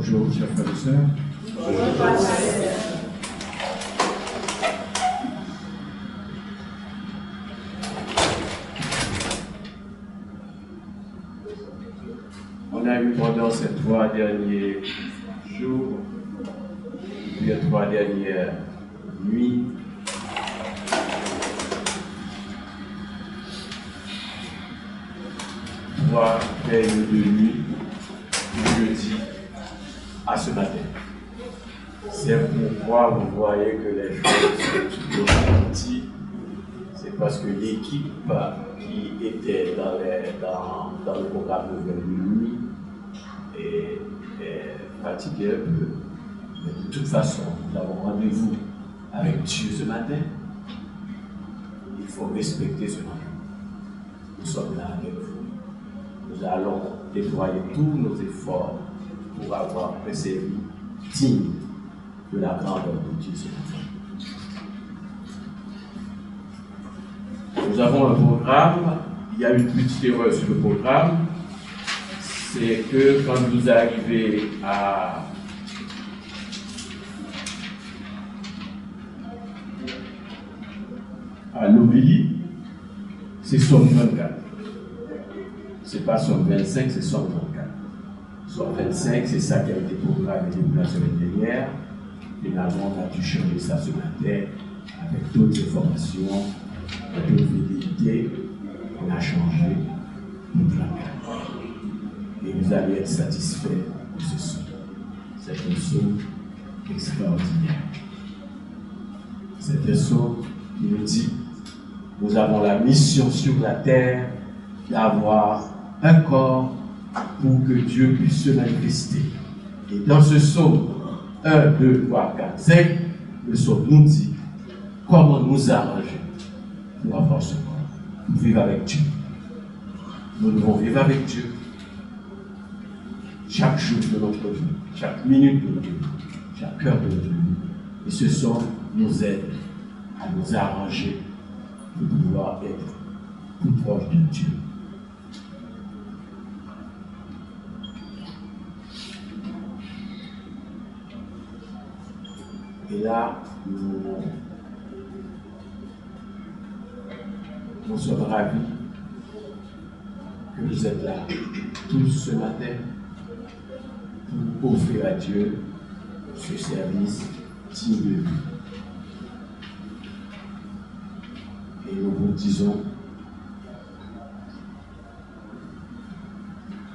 Bonjour, chers frères et sœurs. On a eu pendant ces 3 derniers jours, les 3 dernières nuits, trois périodes de nuit du jeudi à ce matin. C'est pourquoi vous voyez que les choses sont ralenties. C'est parce que l'équipe qui était dans le programme de nuit est fatiguée un peu. Mais de toute façon, nous avons rendez-vous avec Dieu ce matin. Il faut respecter ce rendez-vous. Nous sommes là avec vous. Nous allons déployer tous nos efforts pour avoir un service digne de la grandeur de Dieu ce matin. Nous avons un programme. Il y a une petite erreur sur le programme. C'est que quand vous arrivez à l'Obélie, c'est Somme 24. C'est pas Somme 25, c'est Somme 24. Somme 25, c'est ça qui a été programmé depuis la semaine dernière. Finalement, on a dû changer ça ce matin avec d'autres informations, d'autres vérités. On a changé toute la carte. Et vous allez être satisfaits de ce son. C'est un son extraordinaire. C'est un son qui nous dit: nous avons la mission sur la terre d'avoir un corps pour que Dieu puisse se manifester. Et dans ce psaume 1, 2, 3, 4, 5, le psaume nous dit comment nous arranger pour avoir ce corps, pour vivre avec Dieu. Nous devons vivre avec Dieu chaque jour de notre vie, chaque minute de notre vie, chaque heure de notre vie. Et ce psaume nous aide à nous arranger pour pouvoir être plus proche de Dieu. Et là, nous sommes ravis que vous êtes là tous ce matin pour offrir à Dieu ce service digne de lui. Et nous vous disons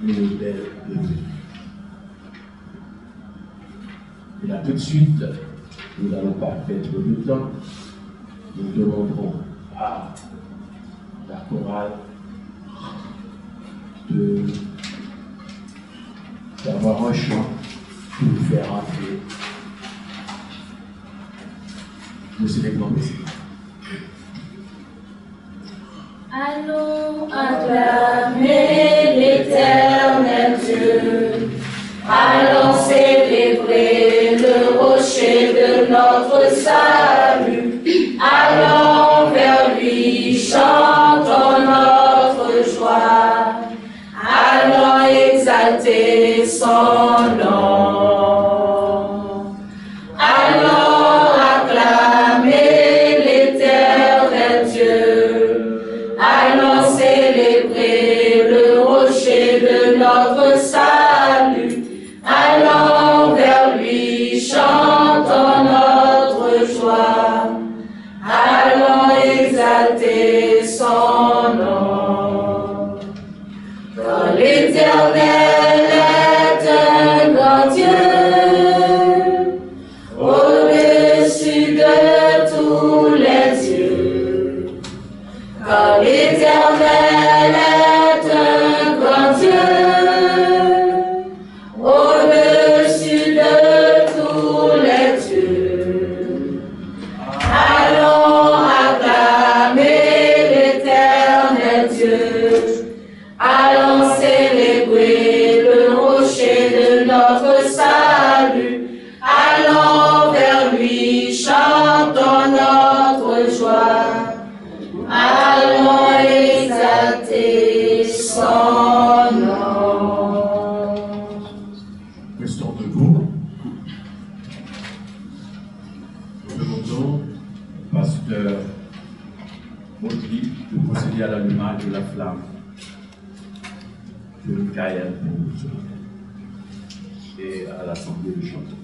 une belle bienvenue. Et là, tout de suite, nous n'allons pas perdre de temps. Nous demanderons à la chorale d'avoir un chant pour nous faire entrer. Nous célébrons ici. Allons acclamer l'Éternel Dieu. Allons célébrer le rocher de notre salut. Allons vers lui, chantons notre joie. Allons exalter son nom. Allons acclamer l'Éternel Dieu. Allons célébrer le rocher de notre salut. Allons vers lui, chantons notre joie. Allons exalter son nom. Car l'Éternel est un grand Dieu, au-dessus de tous les dieux. Car l'Éternel est un grand Dieu, au-dessus de tous les dieux. Allons acclamer l'Éternel Dieu. Allons célébrer procéder à l'allumage de la flamme de Michael pour nous et à l'assemblée de chanteurs.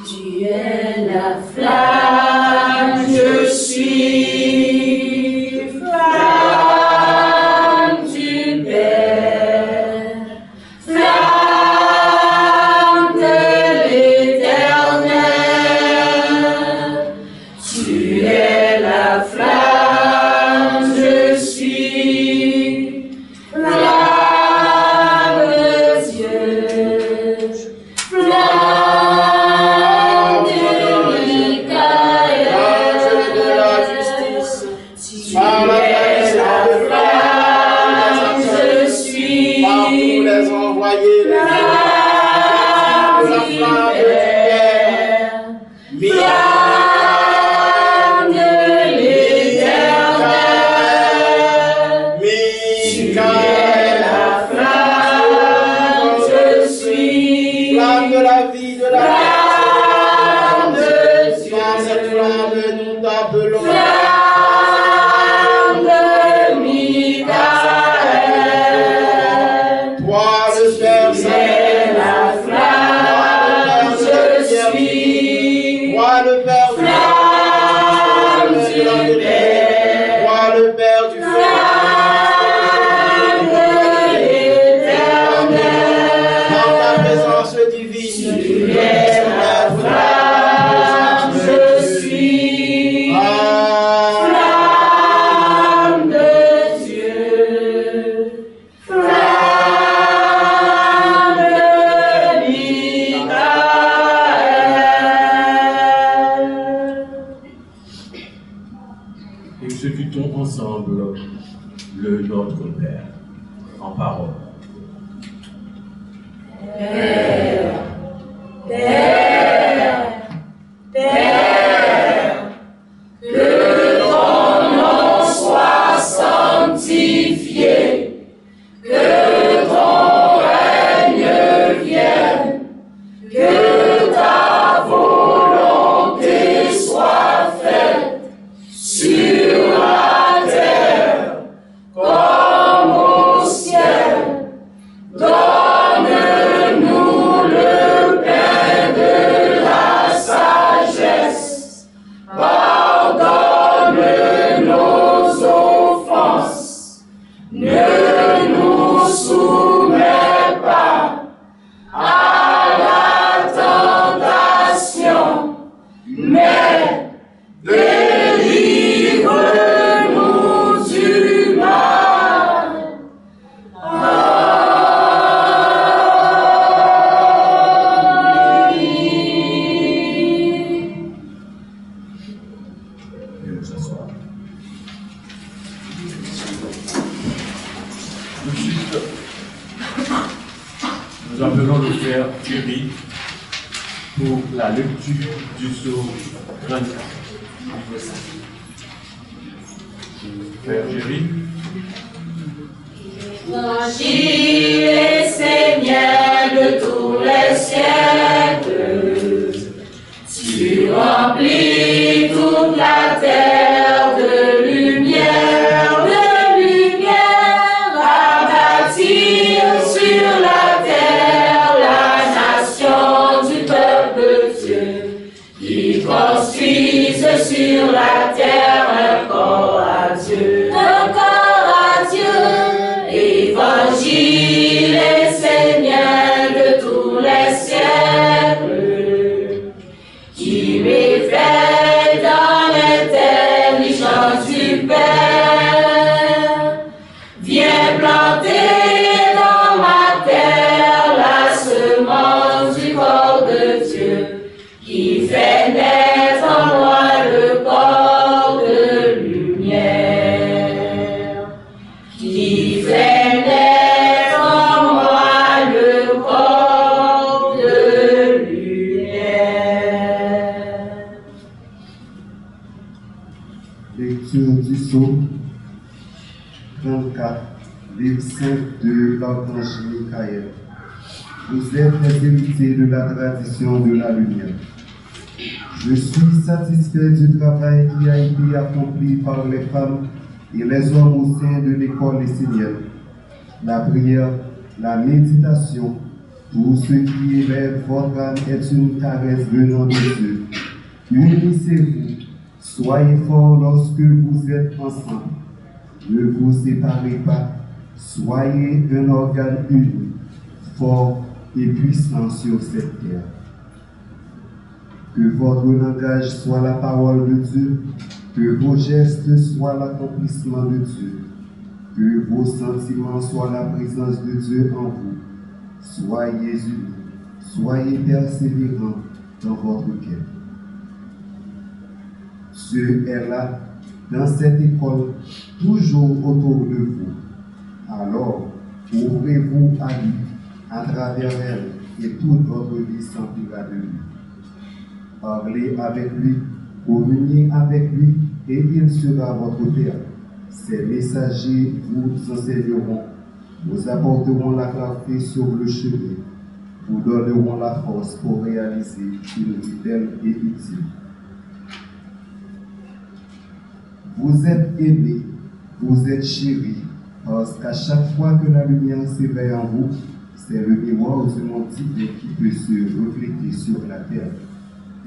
Tu es la flamme, je suis flamme du Père, flamme de l'Éternel. Tu es la flamme, je suis flamme de Dieu, flamme de Michael. Tu es la flamme, je suis Par vous les envoyés, les flamme du Père, flamme de l'Éternel. Tu es la flamme, je suis flamme de la vie, de la flamme de Par cette flamme, nous t'appelons. flamme de Michael. Toi, le Père Tu Saint, es la flamme, je suis toi, le Père du flamme du Père, toi, le Père du flamme de l'Éternel. Dans ta présence divine, Tu es la flamme, je suis flamme de Dieu, flamme de Michael. Exécutons ensemble le Notre Père en parole. Père, Père, Père, que ton nom soit sanctifié, que ton règne vienne, que ta volonté soit faite sur la terre comme au ciel. Donne-nous le pain de la sagesse. Pardonne nos offenses. Ne nous soumets pas à la tentation, mais délivre-nous du mal. Et nous asseoir. Tout de suite, nous appelons le frère Thierry pour la lecture du psaume 34. Frère Thierry. Évangile est Seigneur de tous les siècles. Tu remplis toute la terre de lumière à bâtir sur la terre la nation du peuple de Dieu, qui construisent sur la terre un corps à Dieu. Un corps à Dieu. Évangile est Seigneur de tous les siècles, qui m'éveille dans l'intelligence du Père. Viens planter dans ma terre la semence du corps de Dieu, qui fait naître en moi le corps de lumière. Qui fait naître en moi le corps de lumière. Lecture du psaume 34, livre 5 de l'archange Michael. Vous êtes les héritiers de la tradition de la lumière. Je suis satisfait du travail qui a été accompli par les femmes et les hommes au sein de l'école essénienne. La prière, la méditation, tout ce qui élève votre âme est une caresse venant de Dieu. Unissez-vous, soyez forts lorsque vous êtes ensemble. Ne vous séparez pas, soyez un organe uni, fort et puissant sur cette terre. Que votre langage soit la parole de Dieu, que vos gestes soient l'accomplissement de Dieu, que vos sentiments soient la présence de Dieu en vous. Soyez unis, soyez persévérants dans votre quête. Dieu est là, dans cette école, toujours autour de vous. Alors, ouvrez-vous à lui, à travers elle, et toute votre vie s'emplira de lui. Parlez avec lui, communiez avec lui, et il sera votre Père. Ses messagers vous enseigneront, vous apporteront la clarté sur le chemin, vous donneront la force pour réaliser une vie belle et utile. Vous êtes aimés, vous êtes chéris, parce qu'à chaque fois que la lumière s'éveille en vous, c'est le miroir du monde divin qui peut se refléter sur la terre.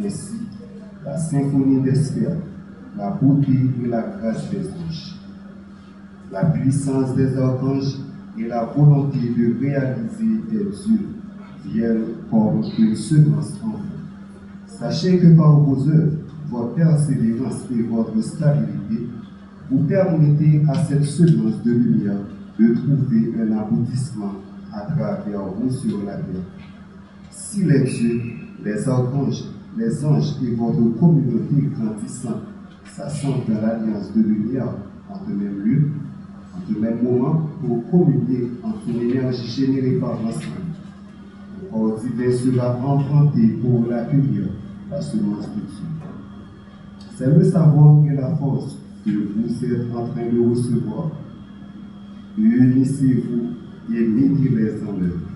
Ainsi, la symphonie des sphères, la beauté et la grâce des anges, la puissance des archanges et la volonté de réaliser des dieux viennent comme une semence en vous. Sachez que par vos œuvres, votre persévérance et votre stabilité, vous permettez à cette semence de lumière de trouver un aboutissement à travers vous sur la terre. Si les dieux, les archanges, les anges et votre communauté grandissante s'assemblent dans l'alliance de lumière en de même lieu, en de même moment, pour communier entre une énergie générée par l'ensemble, le corps divin sera emprunté pour l'accueillir, la semence de Dieu. C'est le savoir et la force que vous êtes en train de recevoir. Unissez-vous et mettez-les en œuvre.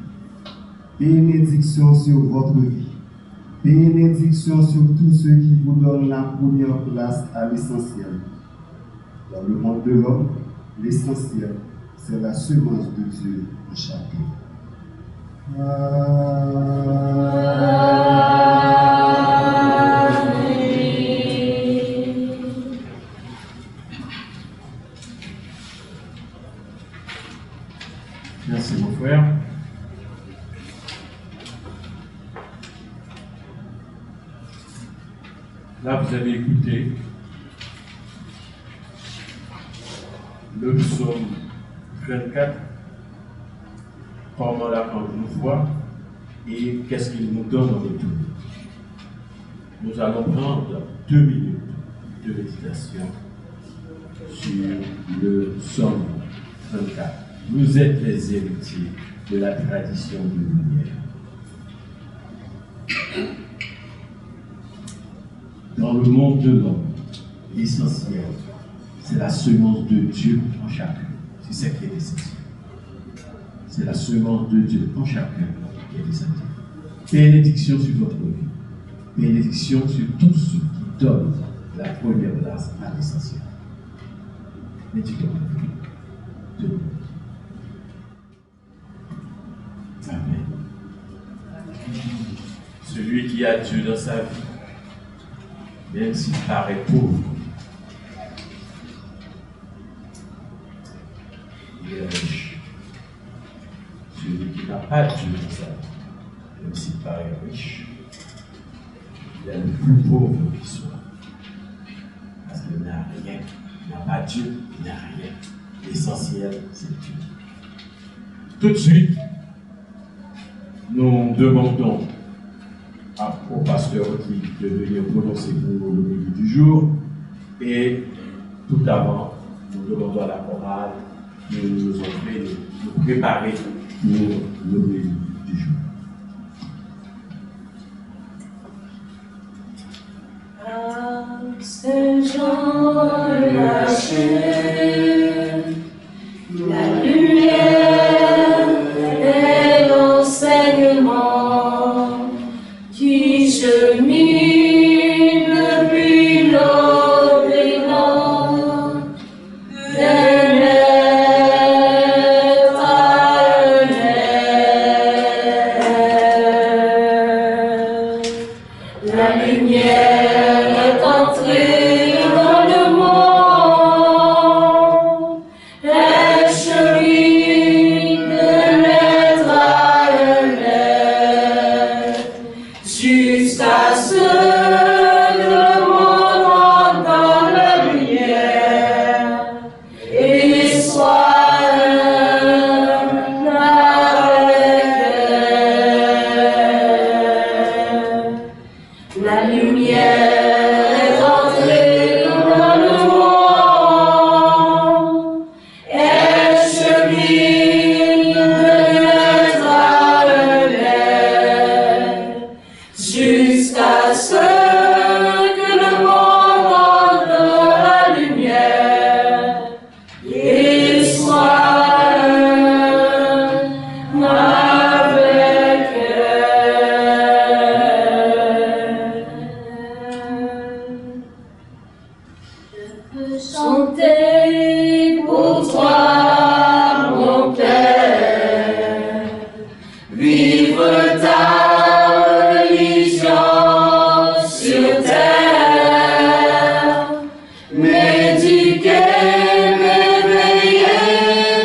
Bénédiction sur votre vie. Bénédiction sur tous ceux qui vous donnent la première place à l'essentiel. Dans le monde de l'homme, l'essentiel, c'est la semence de Dieu en chacun. Merci mon frère. Là, vous avez écouté le psaume 24, comment l'archange nous voit et qu'est-ce qu'il nous donne en retour. Nous allons prendre 2 minutes de méditation sur le psaume 24. Vous êtes les héritiers de la tradition de lumière. Dans le monde de l'homme, l'essentiel, c'est la semence de Dieu en chacun. C'est ça qui est essentiel. C'est la semence de Dieu en chacun qui est essentiel. Bénédiction sur votre vie. Bénédiction sur tous ceux qui donnent la première place à l'essentiel. Méditons. Amen. Celui qui a Dieu dans sa vie, même s'il paraît pauvre, il est riche. Celui qui n'a pas Dieu dans sa vie, même s'il paraît riche, il est le plus pauvre qui soit. Parce qu'il n'a rien. Il n'a pas Dieu, il n'a rien. L'essentiel, c'est Dieu. Tout de suite, nous demandons au pasteur de venir prononcer pour le milieu du jour. Et tout avant, nous demandons à la chorale de nous offrir, de nous préparer pour le milieu du jour. Ce jour lâché, la lumière et l'enseignement qui chemine depuis l'Orient, ta religion sur terre, m'éduquer, m'éveiller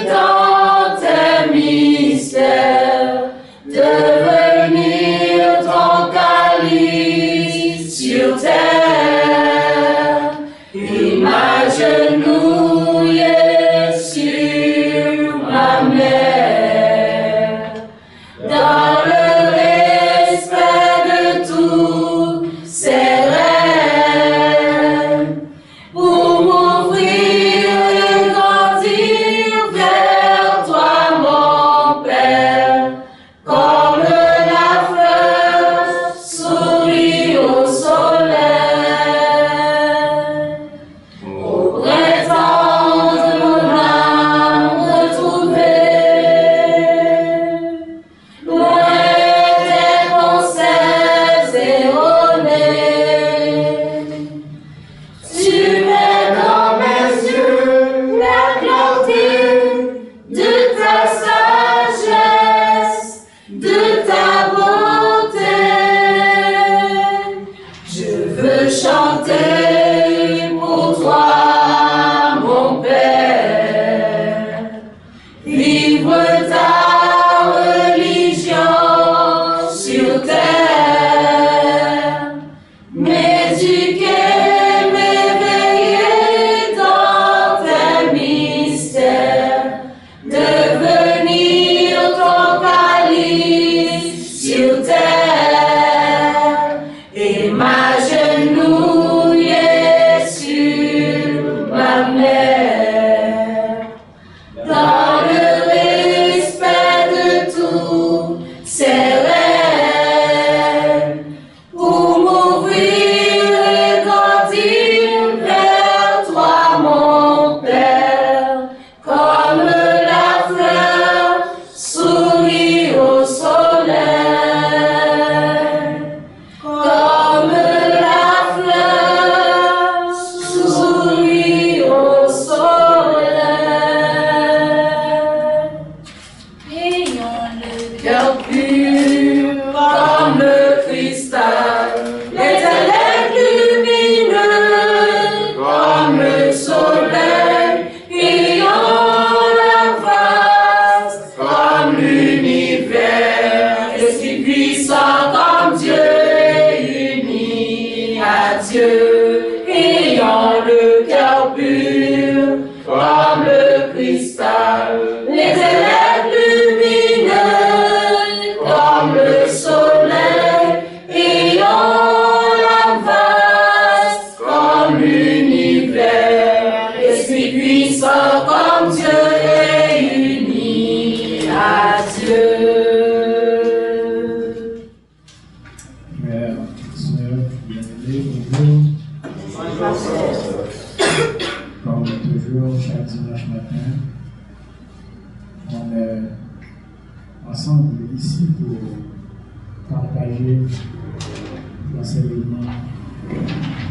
dans tes mystères, devenir ton calice sur terre, et m'agenouiller sur ma mère, dans le respect de tous ses rêves, pour m'ouvrir et grandir vers toi, mon Père, comme la fleur sourit au soleil. Au printemps de mon âme retrouvée, loin des conseils erronés, tu mets dans mes yeux la clarté de ta sagesse, de ta beauté. Je veux chanter pour toi, mon Père, vivre ta religion sur terre, m'éduquer, m'éveiller dans tes mystères, devenir ton calice sur terre, et m'agenouiller sur ma mère, dans le respect de tous ses rêves, pour m'ouvrir et grandir vers toi, mon Père, comme la fleur sourit au soleil, comme la fleur sourit au soleil. Ayons le cœur pur comme le cristal, les élèves lumineux comme le soleil, ayons la face comme l'univers, esprit puissant comme Dieu uni à Dieu. Ayons le cœur pur comme le cristal, les élèves lumineux comme le soleil, ayons la face comme l'univers, esprit puissant comme Dieu uni à Dieu. Frères, sœurs, bien-aimés, bonjour. Comme toujours, chaque dimanche matin, on est ensemble ici pour partager l'enseignement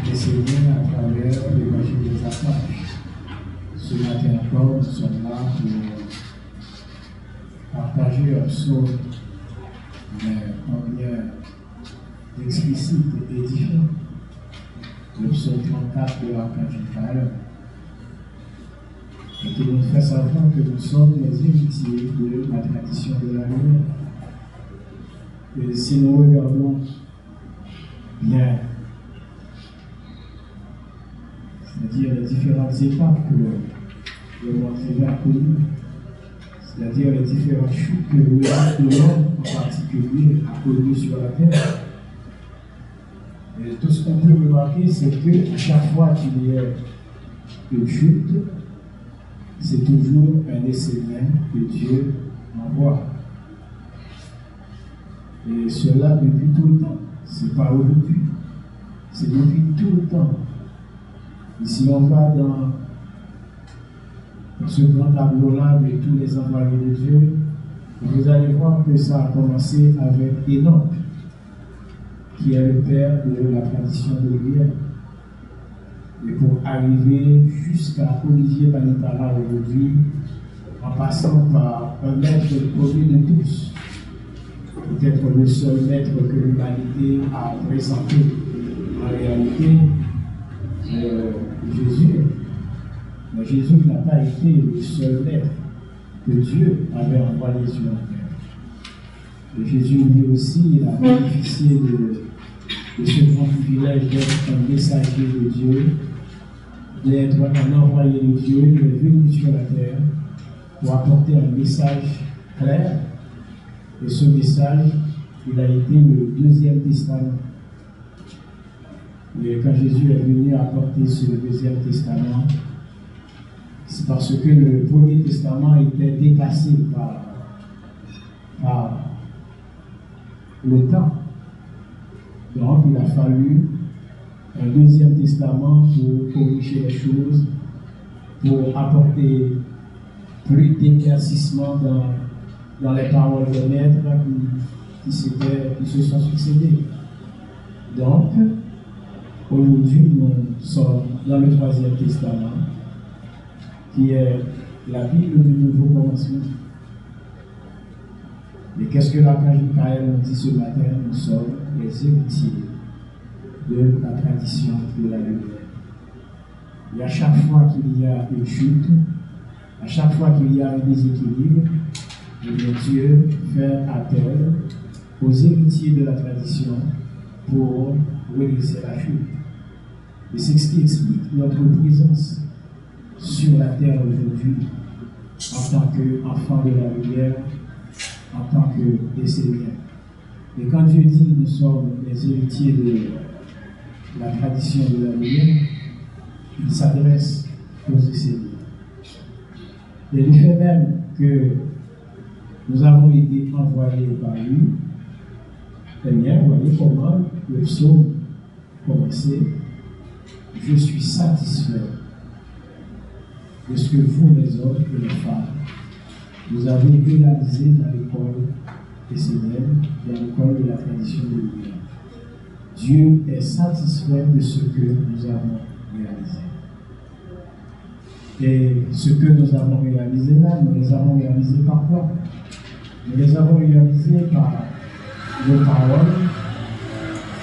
des Seigneurs à travers l'évangile des Apôtres. Ce matin encore, nous sommes là pour partager un psaume, mais combien explicite et édifiant. Le psaume 34 de l'archange Michael, et qui nous fait savoir que nous sommes les héritiers de la tradition de la lumière. Et si nous regardons bien, c'est-à-dire les différentes étapes que le monde a connues, c'est-à-dire les différentes chutes que l'homme en particulier a connues sur la terre, et tout ce qu'on peut remarquer, c'est qu'à chaque fois qu'il y a une chute, c'est toujours un essai que Dieu envoie. Et cela depuis tout le temps. Ce n'est pas aujourd'hui. C'est depuis tout le temps. Et si on va dans ce grand tableau-là de tous les envoyés de Dieu, vous allez voir que ça a commencé avec Enoch, qui est le père de la tradition de l'Église. Et pour arriver jusqu'à Olivier Banitara aujourd'hui, en passant par un maître connu de tous, peut-être le seul maître que l'humanité a présenté. En réalité, Jésus. Mais Jésus n'a pas été le seul maître que Dieu avait envoyé sur la terre. Et Jésus, lui aussi, il a bénéficié de ce grand privilège d'être un messager de Dieu, d'être un envoyé de Dieu. Il est venu sur la terre pour apporter un message clair. Et ce message, il a été le deuxième testament. Et quand Jésus est venu apporter ce deuxième testament, c'est parce que le premier testament était dépassé par le temps. Donc il a fallu un deuxième testament pour corriger les choses, pour apporter plus d'éclaircissement dans les paroles des maîtres qui se sont succédés. Donc, aujourd'hui, nous sommes dans le troisième testament, qui est la Bible du nouveau commencement. Et qu'est-ce que l'archange Michael nous dit ce matin? Nous sommes les héritiers de la tradition de la lumière. Et à chaque fois qu'il y a une chute, à chaque fois qu'il y a un déséquilibre, Dieu fait appel aux héritiers de la tradition pour redresser la chute. Et c'est ce qui explique notre présence sur la terre aujourd'hui, en tant qu'enfant de la lumière, en tant que descendants. Et quand Dieu dit nous sommes les héritiers de la tradition de la lumière, il s'adresse aux descendants. Et le fait même que nous avons été envoyés par lui, eh bien, voyez comment le psaume commençait. Je suis satisfait de ce que vous, les hommes et les femmes, vous avez réalisé dans l'école des Seigneurs, dans l'école de la tradition de l'Union. Dieu est satisfait de ce que nous avons réalisé. Et ce que nous avons réalisé là, nous les avons réalisés par quoi? Nous les avons réalisés par nos paroles,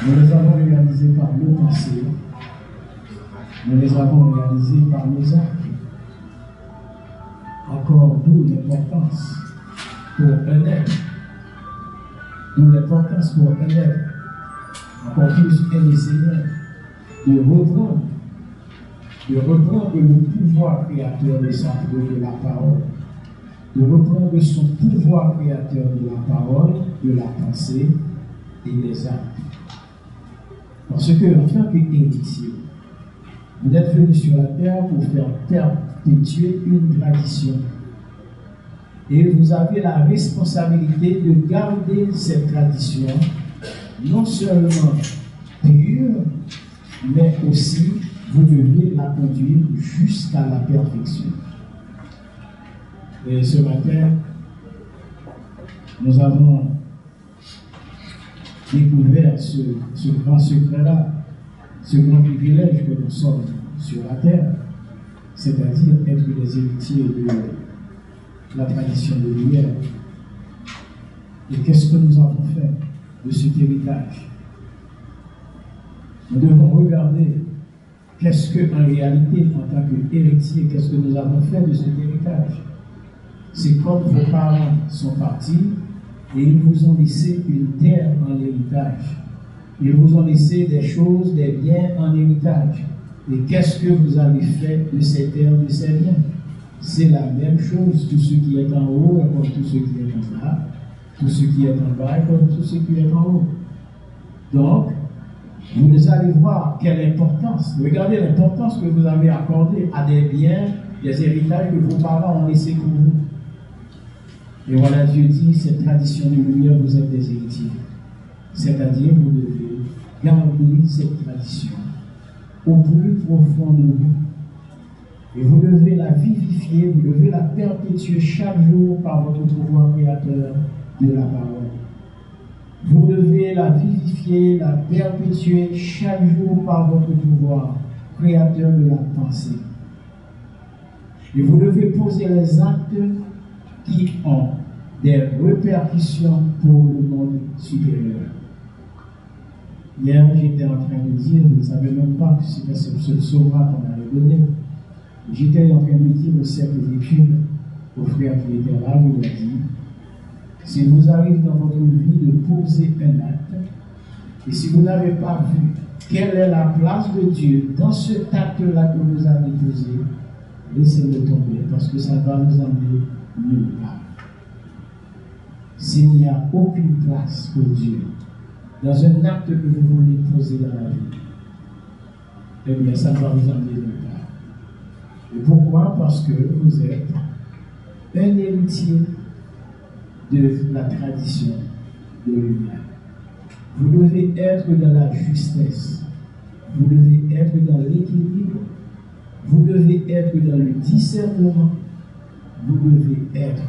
nous les avons réalisés par nos pensées, nous les avons réalisés par nos actes. Encore d'où l'importance pour un être, d'où l'importance pour un être, encore plus un Seigneur, de reprendre le pouvoir créateur de la parole, de reprendre son pouvoir créateur de la parole, de la pensée et des actes. Parce que, en tant qu'héritier, vous êtes venu sur la terre pour faire perpétuer une tradition. Et vous avez la responsabilité de garder cette tradition, non seulement pure, mais aussi vous devez la conduire jusqu'à la perfection. Et ce matin, nous avons découvert ce grand secret-là, ce grand privilège que nous sommes sur la terre, c'est-à-dire être les héritiers de la tradition de l'hier. Et qu'est-ce que nous avons fait de cet héritage? Nous devons regarder qu'est-ce que, en réalité, en tant qu'héritier, qu'est-ce que nous avons fait de cet héritage? C'est comme vos parents sont partis et ils vous ont laissé une terre en héritage. Ils vous ont laissé des choses, des biens en héritage. Et qu'est-ce que vous avez fait de ces terres, de ces biens? C'est la même chose. Tout ce qui est en haut est comme tout ce qui est en bas. Tout ce qui est en bas est comme tout ce qui est en haut. Donc, vous allez voir quelle importance. Regardez l'importance que vous avez accordée à des biens, des héritages que vos parents ont laissés pour vous. Et voilà, Dieu dit, cette tradition de lumière, vous êtes des héritiers. C'est-à-dire, vous devez garder cette tradition au plus profond de vous. Et vous devez la vivifier, vous devez la perpétuer chaque jour par votre pouvoir créateur de la parole. Vous devez la vivifier, la perpétuer chaque jour par votre pouvoir créateur de la pensée. Et vous devez poser les actes qui ont des répercussions pour le monde supérieur. Hier, j'étais en train de dire, je ne savais même pas que c'était ce psaume-là qu'on allait donner. J'étais en train de dire au cercle d'études, au frère qui était là, je lui ai dit, s'il vous arrive dans votre vie de poser un acte, et si vous n'avez pas vu quelle est la place de Dieu dans cet acte-là que vous avez posé, laissez-le tomber, parce que ça va vous emmener nulle part. S'il n'y a aucune place pour Dieu dans un acte que vous voulez poser dans la vie, eh bien, ça va vous emmener nulle part. Et pourquoi? Parce que vous êtes un héritier de la tradition de lumière. Vous devez être dans la justesse. Vous devez être dans l'équilibre. Vous devez être dans le discernement. Vous devez être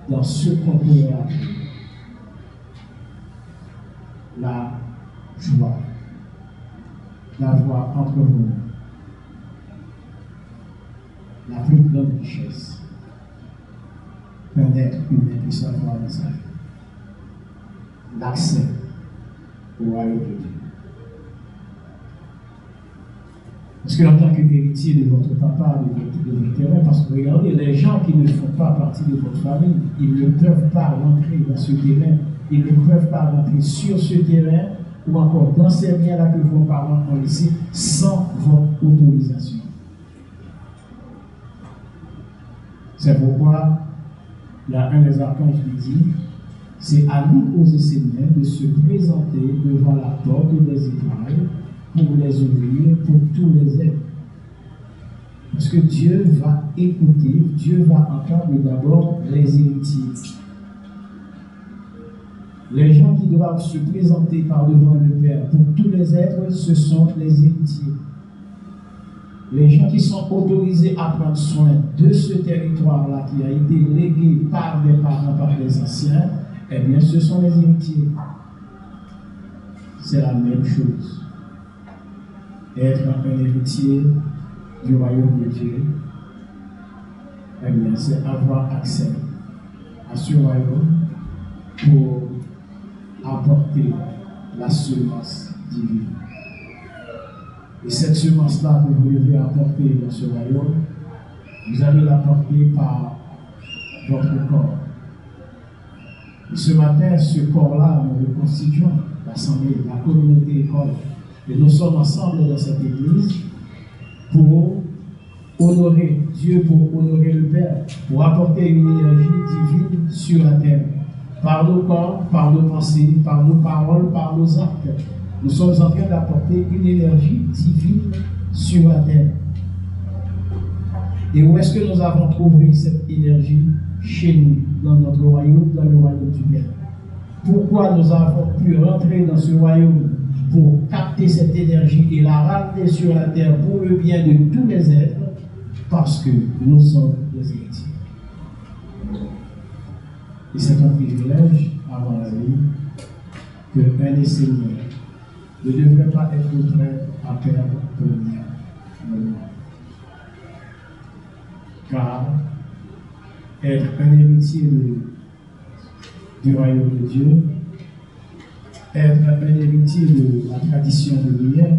dans ce qu'on pourrait appeler la joie, d'avoir entre vous la plus grande richesse qu'un être humain puisse avoir dans sa vie. L'accès au royaume de Dieu. Parce qu'en tant qu'héritier de votre papa, de votre terrain, parce que regardez, les gens qui ne font pas partie de votre famille, ils ne peuvent pas rentrer dans ce terrain, ils ne peuvent pas rentrer sur ce terrain ou encore dans ces biens-là que vos parents ont laissés sans votre autorisation. C'est pourquoi il y a un des archanges qui dit, c'est à nous, aux Seigneur, de se présenter devant la porte des étoiles pour les ouvrir pour tous les êtres. Parce que Dieu va écouter, Dieu va entendre d'abord les héritiers. Les gens qui doivent se présenter par devant le Père pour tous les êtres, ce sont les héritiers. Les gens qui sont autorisés à prendre soin de ce territoire-là qui a été légué par des parents, par des anciens, eh bien, ce sont les héritiers. C'est la même chose. Être un héritier du royaume de Dieu, eh bien, c'est avoir accès à ce royaume pour apporter la semence divine. Et cette semence-là que vous devez apporter dans ce royaume, vous allez l'apporter par votre corps. Et ce matin, ce corps-là, nous le constituons, l'assemblée, la communauté école. Et nous sommes ensemble dans cette église pour honorer Dieu, pour honorer le Père, pour apporter une énergie divine sur la terre. Par nos corps, par nos pensées, par nos paroles, par nos actes. Nous sommes en train d'apporter une énergie divine sur la terre. Et où est-ce que nous avons trouvé cette énergie? Chez nous, dans notre royaume, dans le royaume du Père. Pourquoi nous avons pu rentrer dans ce royaume pour capter cette énergie et la ramener sur la terre pour le bien de tous les êtres? Parce que nous sommes des héritiers. Et c'est un privilège avant la vie que un des seigneurs ne devrait pas être prêt à perdre pour rien. Car être un héritier du royaume de Dieu, être un héritier de la tradition de lumière,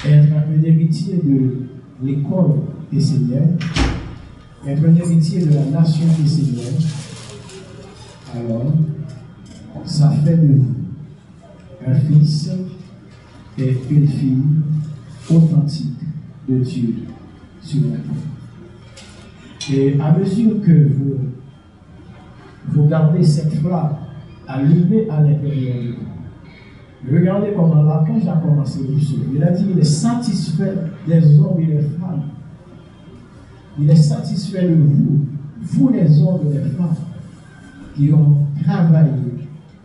être un héritier de l'école essénienne, être un héritier de la nation essénienne, alors ça fait de vous un fils et une fille authentique de Dieu sur la terre. Et à mesure que vous gardez cette flamme allumée à l'intérieur de vous, regardez comment l'archange a commencé le psaume. Il a dit il est satisfait des hommes et des femmes. Il est satisfait de vous, vous les hommes et les femmes, qui ont travaillé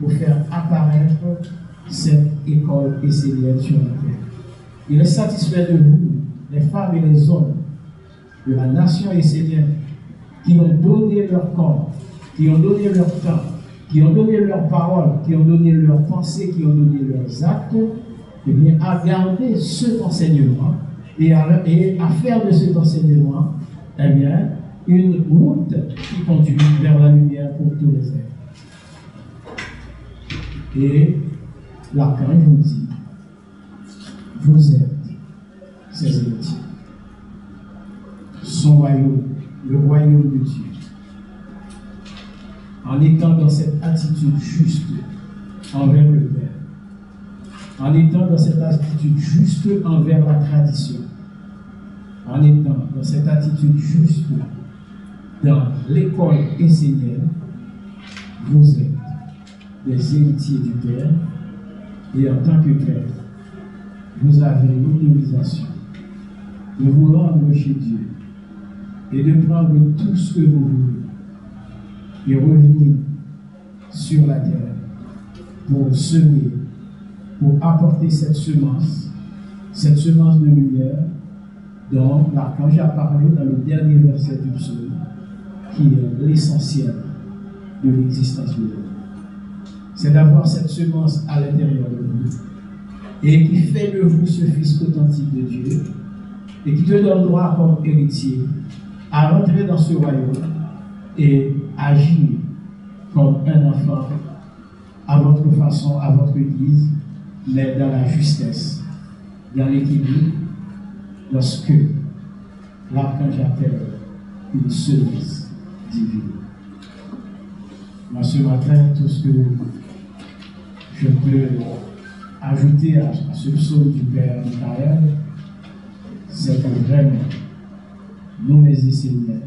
pour faire apparaître cette école essénienne sur la terre. Il est satisfait de vous, les femmes et les hommes de la nation essénienne, qui ont donné leur corps, qui ont donné leur temps, qui ont donné leurs paroles, qui ont donné leurs pensées, qui ont donné leurs actes, et bien à garder cet enseignement et à faire de cet enseignement, eh bien, une route qui conduit vers la lumière pour tous les êtres. Et l'archange nous dit, vous êtes ses héritiers. Son royaume, le royaume de Dieu. En étant dans cette attitude juste envers le Père, en étant dans cette attitude juste envers la tradition, en étant dans cette attitude juste dans l'école essénienne, vous êtes des héritiers du Père, et en tant que Père, vous avez l'autorisation de vous rendre chez Dieu et de prendre tout ce que vous voulez et revenir sur la terre pour semer, pour apporter cette semence de lumière dont l'archange a parlé dans le dernier verset du psaume, qui est l'essentiel de l'existence de l'homme. C'est d'avoir cette semence à l'intérieur de vous et qui fait de vous ce fils authentique de Dieu et qui te donne droit comme héritier à rentrer dans ce royaume et agir comme un enfant à votre façon, à votre guise, mais dans la justesse, dans l'équilibre, lorsque l'archange appelle une semence divine. Moi, ce matin, tout ce que je peux ajouter à ce psaume du Père Michael, c'est que vraiment, nous les Esséniens,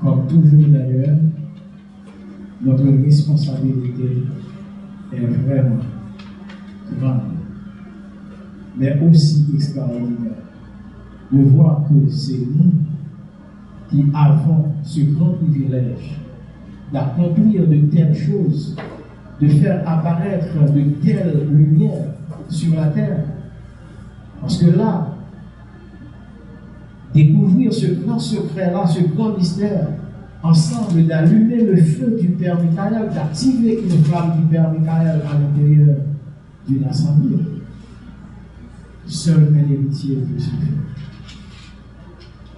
comme toujours d'ailleurs, notre responsabilité est vraiment grande, mais aussi extraordinaire, de voir que c'est nous qui avons ce grand privilège d'accomplir de telles choses, de faire apparaître de telles lumières sur la terre. Parce que là, découvrir ce grand secret-là, ce grand mystère, ensemble, d'allumer le feu du Père Michael, d'activer une flamme du Père Michael à l'intérieur d'une assemblée. Seul un héritier peut se faire.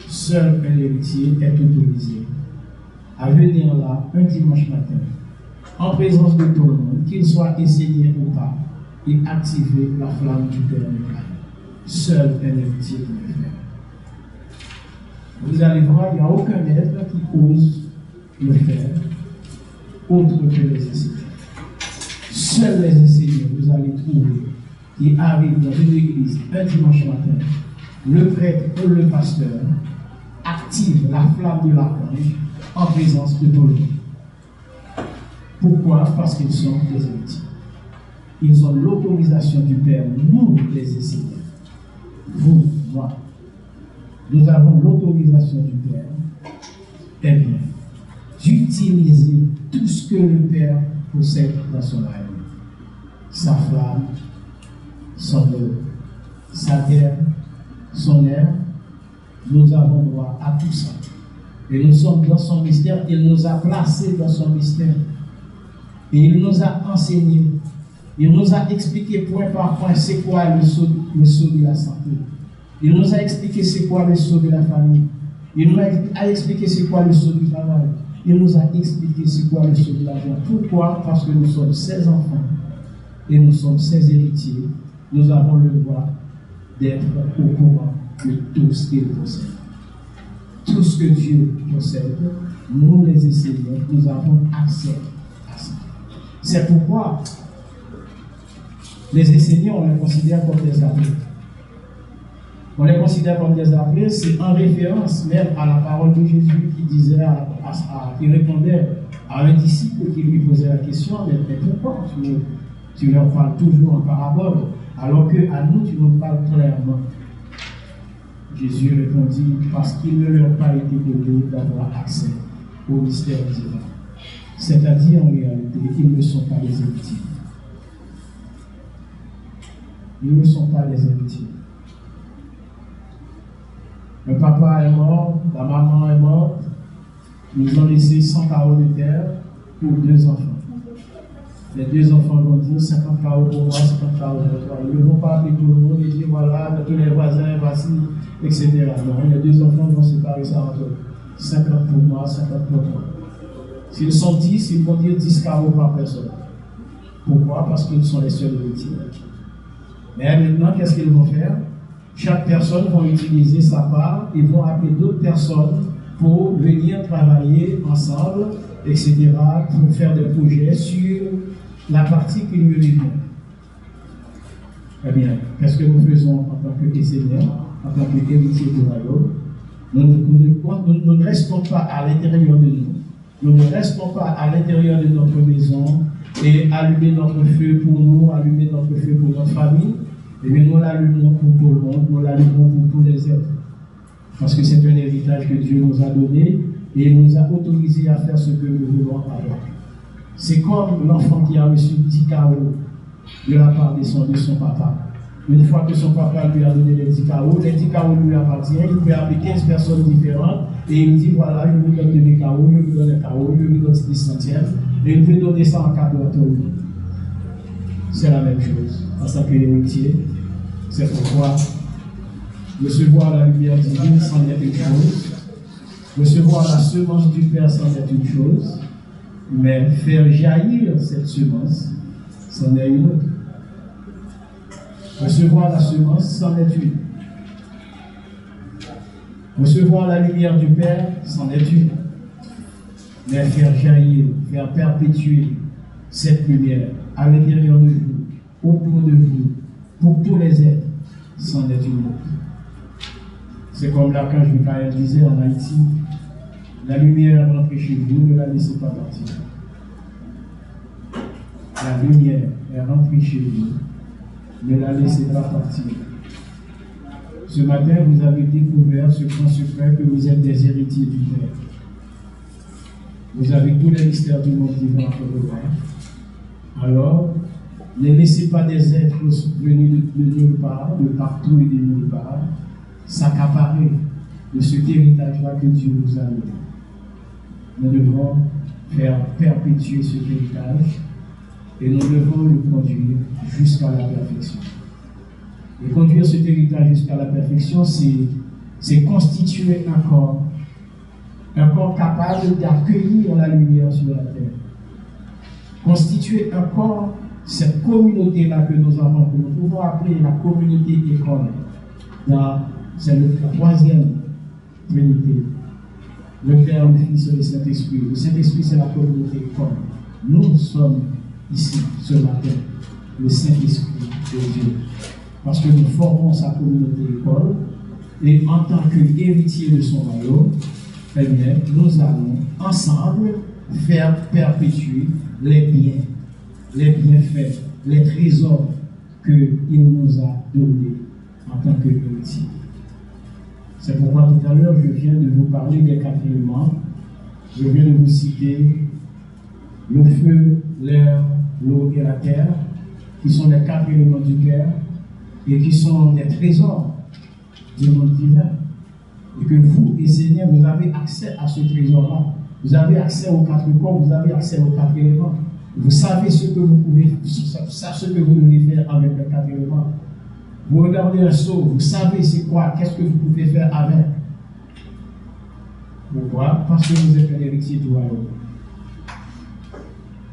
Seul un héritier est autorisé à venir là un dimanche matin, en présence de tout le monde, qu'il soit essénien ou pas, et activer la flamme du Père Michael. Seul un héritier peut le faire. Vous allez voir, il n'y a aucun être qui ose le faire autre que les enseignants. Seuls les enseignants, vous allez trouver, qui arrivent dans une église un dimanche matin, le prêtre ou le pasteur active la flamme de l'archange en présence de tout le monde. Pourquoi? Parce qu'ils sont des héritiers. Ils ont l'autorisation du Père, nous les enseignants. Vous, moi. Nous avons l'autorisation du Père, eh bien, d'utiliser tout ce que le Père possède dans son royaume. Sa flamme, son eau, sa terre, son air. Nous avons droit à tout ça. Et nous sommes dans son mystère. Il nous a placés dans son mystère. Et il nous a enseigné. Il nous a expliqué point par point c'est quoi le saut de la santé. Il nous a expliqué c'est quoi le saut de la famille. Il nous a expliqué c'est quoi le saut du travail. Il nous a expliqué c'est quoi le saut de l'argent. Pourquoi? Parce que nous sommes ses enfants et nous sommes ses héritiers. Nous avons le droit d'être au courant de tout ce qu'il possède. Tout ce que Dieu possède, nous les enseignants, nous avons accès à ça. C'est pourquoi les enseignants, on les considère comme des appelés. On les considère comme des appelés, c'est en référence même à la parole de Jésus qui disait, qui répondait à un disciple qui lui posait la question, mais pourquoi tu leur parles toujours en parabole, alors qu'à nous tu nous parles clairement? Jésus répondit, parce qu'il ne leur a pas été donné d'avoir accès au mystère divin. C'est-à-dire, en réalité, ils ne sont pas les héritiers. Ils ne sont pas les héritiers. Le papa est mort, la maman est morte, ils ont laissé 100 carreaux de terre pour 2 enfants. Les 2 enfants vont dire 50 carreaux pour moi, 50 carreaux pour toi. Ils ne vont pas appeler tout le monde et dire voilà, tous les voisins, voici, etc. Non, les 2 enfants vont séparer ça entre eux. 50 pour moi, 50 pour moi. S'ils sont 10, ils vont dire 10 carreaux par personne. Pourquoi? Parce qu'ils sont les seuls héritiers. Mais maintenant, qu'est-ce qu'ils vont faire? Chaque personne va utiliser sa part, ils vont appeler d'autres personnes pour venir travailler ensemble, etc., pour faire des projets sur la partie qui lui revient. Eh bien, qu'est-ce que nous faisons en tant que Seigneur, en tant qu'héritier du royaume? Nous ne restons pas à l'intérieur de nous. Nous ne restons pas à l'intérieur de notre maison et allumer notre feu pour nous, allumer notre feu pour notre famille. Et bien nous l'allumons pour tout le monde, nous l'allumons pour tous les êtres. Parce que c'est un héritage que Dieu nous a donné et il nous a autorisé à faire ce que nous voulons avec. C'est comme l'enfant qui a reçu 10 carreaux de la part de son papa. Une fois que son papa lui a donné les 10 carreaux lui appartiennent, il peut appeler 15 personnes différentes et il dit voilà, je vous donne de mes carreaux, je vous donne les carreaux, je vous donne 10 centièmes et il peut donner ça en cadeau à tout le monde. C'est la même chose en tant qu'héritier. C'est pourquoi recevoir la lumière divine c'en est une chose, recevoir la semence du Père c'en est une chose, mais faire jaillir cette semence c'en est une autre. Recevoir la semence c'en est une. Recevoir la lumière du Père c'en est une. Mais faire jaillir, faire perpétuer cette lumière à l'intérieur de vous, autour de vous, pour tous les êtres, c'en est une autre. C'est comme l'archange Michael disait en Haïti, la lumière est rentrée chez vous, ne la laissez pas partir. La lumière est rentrée chez vous, ne la laissez pas partir. Ce matin, vous avez découvert ce grand secret que vous êtes des héritiers du Père. Vous avez tous les mystères du monde divin entre vos mains. Alors, ne laissez pas des êtres venus de nulle part, de partout et de nulle part, s'accaparer de cet héritage-là que Dieu nous a donné. Nous devons faire perpétuer cet héritage et nous devons le conduire jusqu'à la perfection. Et conduire cet héritage jusqu'à la perfection, c'est constituer un corps capable d'accueillir la lumière sur la terre. Constituer un corps, cette communauté-là que nous avons, que nous pouvons appeler la communauté école, c'est le troisième Trinité. Le Père, le Fils et le Saint-Esprit. Le Saint-Esprit, c'est la communauté école. Nous sommes ici, ce matin, le Saint-Esprit de Dieu. Parce que nous formons sa communauté école, et en tant qu'héritier de son royaume, eh bien, nous allons ensemble faire perpétuer les bienfaits, les trésors qu'il nous a donnés en tant qu'héritier. C'est pourquoi tout à l'heure, je viens de vous parler des 4 éléments. Je viens de vous citer le feu, l'air, l'eau et la terre, qui sont les 4 éléments du Père et qui sont des trésors du monde divin. Et que vous, et Seigneur, vous avez accès à ce trésor-là. Vous avez accès aux 4 corps, vous avez accès aux 4 éléments. Vous savez ce que vous pouvez, ce que vous devez faire avec les 4 éléments. Vous regardez un seau, vous savez c'est quoi, qu'est-ce que vous pouvez faire avec. Pourquoi? Parce que vous êtes un héritier du royaume.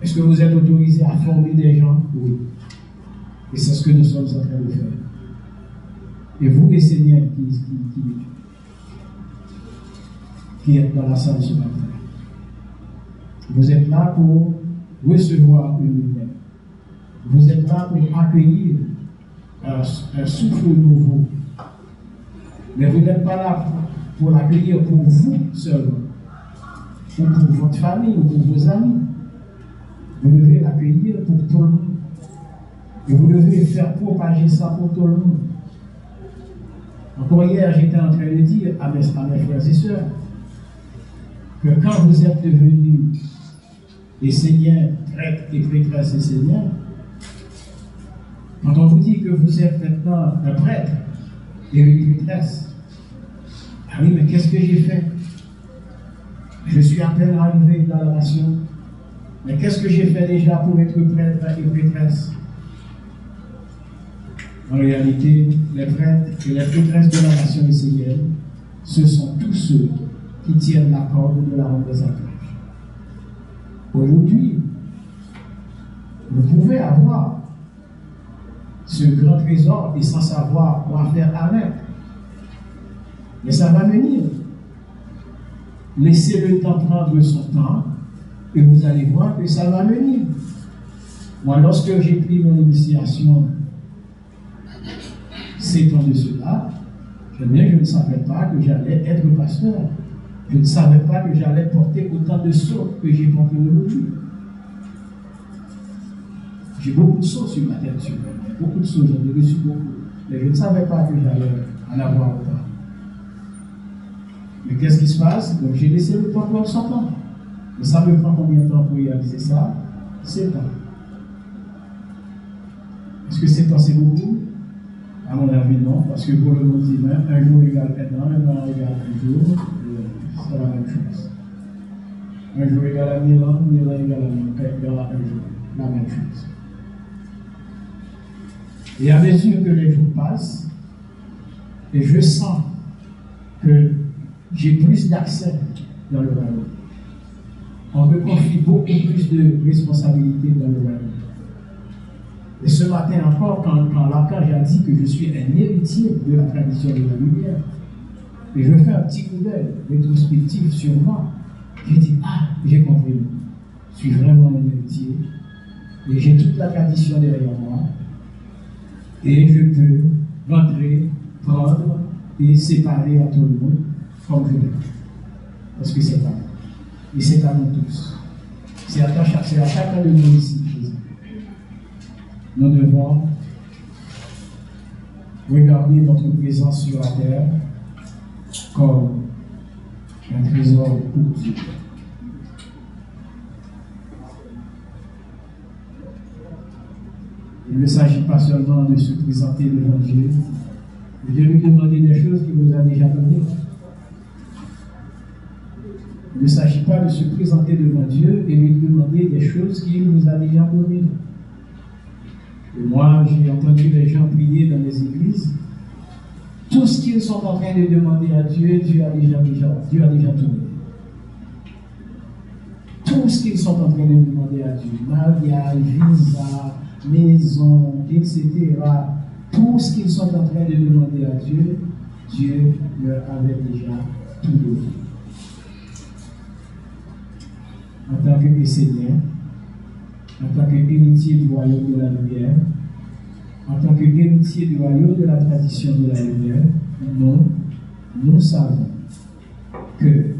Est-ce que vous êtes autorisé à former des gens? Oui. Et c'est ce que nous sommes en train de faire. Et vous, les seigneurs qui êtes dans la salle ce matin, vous êtes là pour recevoir une lumière. Vous êtes là pour accueillir un souffle nouveau. Mais vous n'êtes pas là pour l'accueillir pour vous seulement, ou pour votre famille, ou pour vos amis. Vous devez l'accueillir pour tout le monde. Et vous devez faire propager ça pour tout le monde. Encore hier, j'étais en train de dire à mes frères et sœurs que quand vous êtes devenus des seigneurs, prêtres et prêtresses et seigneurs, quand on vous dit que vous êtes maintenant un prêtre et une prêtresse, ah oui, mais qu'est-ce que j'ai fait? Je suis à peine arrivé dans la nation. Mais qu'est-ce que j'ai fait déjà pour être prêtre et prêtresse? En réalité, les prêtres et les prêtresses de la nation israélienne, ce sont tous ceux qui tiennent la corde de la ronde des attaques. Aujourd'hui, vous pouvez avoir ce grand trésor et sans savoir quoi faire avec. Mais ça va venir. Laissez le temps prendre son temps et vous allez voir que ça va venir. Moi, lorsque j'ai pris mon initiation, 7 ans de cela, je ne savais pas que j'allais être pasteur. Je ne savais pas que j'allais porter autant de sauts que j'ai porté aujourd'hui. J'ai beaucoup de sauts sur ma tête, beaucoup de sauts, j'en ai reçu beaucoup. Mais je ne savais pas que j'allais en avoir autant. Mais qu'est-ce qui se passe? Donc j'ai laissé le temps prendre son temps. Mais ça me prend combien de temps pour réaliser ça? 7 ans. Est-ce que 7 ans c'est beaucoup? À mon avis, non, parce que pour le monde divin, un jour égale un an égale un jour, c'est la même chose. Un jour égale à 1000 ans, 1000 ans égale à un jour, la même chose. Et à mesure que les jours passent, et je sens que j'ai plus d'accès dans le royaume. On me confie beaucoup plus de responsabilités dans le royaume. Et ce matin encore, quand l'archange a dit que je suis un héritier de la tradition de la lumière, et je fais un petit coup d'œil rétrospectif sur moi, je dis, j'ai compris, je suis vraiment un héritier, et j'ai toute la tradition derrière moi, et je peux rentrer, prendre et séparer à tout le monde comme je veux. Parce que c'est à moi. Et c'est à nous tous. C'est à chacun de nous ici. Nous devons regarder notre présence sur la terre comme un trésor pour Dieu. Il ne s'agit pas seulement de se présenter devant Dieu, mais de lui demander des choses qu'il nous a déjà données. Il ne s'agit pas de se présenter devant Dieu et lui demander des choses qu'il nous a déjà données. Et moi, j'ai entendu les gens prier dans les églises. Tout ce qu'ils sont en train de demander à Dieu, Dieu a déjà tout donné. Tout ce qu'ils sont en train de demander à Dieu, mariage, visa, maison, etc. Tout ce qu'ils sont en train de demander à Dieu, Dieu leur avait déjà tout donné. En tant que Essénien, en tant qu'héritier du royaume de la lumière, en tant qu'héritier du royaume de la tradition de la lumière, nous savons que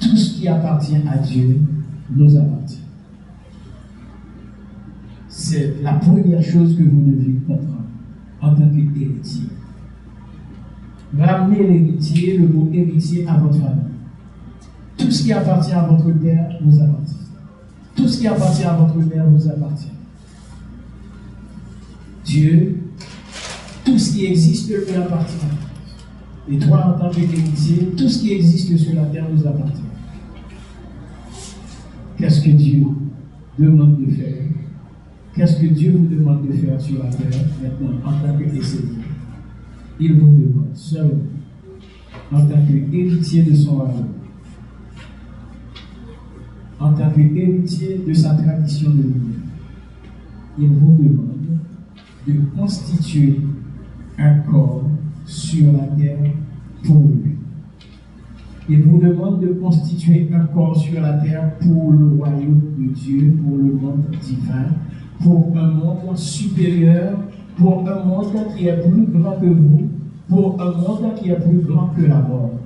tout ce qui appartient à Dieu nous appartient. C'est la première chose que vous devez comprendre en tant qu'héritier. Ramenez l'héritier, le mot héritier à votre famille. Tout ce qui appartient à votre père vous appartient. Tout ce qui appartient à votre mère vous appartient. Dieu, tout ce qui existe lui appartient. Et toi, en tant qu'héritier, tout ce qui existe sur la terre vous appartient. Qu'est-ce que Dieu demande de faire? Qu'est-ce que Dieu vous demande de faire sur la terre maintenant en tant qu'héritier? Il vous demande seul, en tant qu'héritier de son royaume, en tant qu'héritier de sa tradition de lumière, il vous demande de constituer un corps sur la terre pour lui. Il vous demande de constituer un corps sur la terre pour le royaume de Dieu, pour le monde divin, pour un monde supérieur, pour un monde qui est plus grand que vous, pour un monde qui est plus grand que la mort.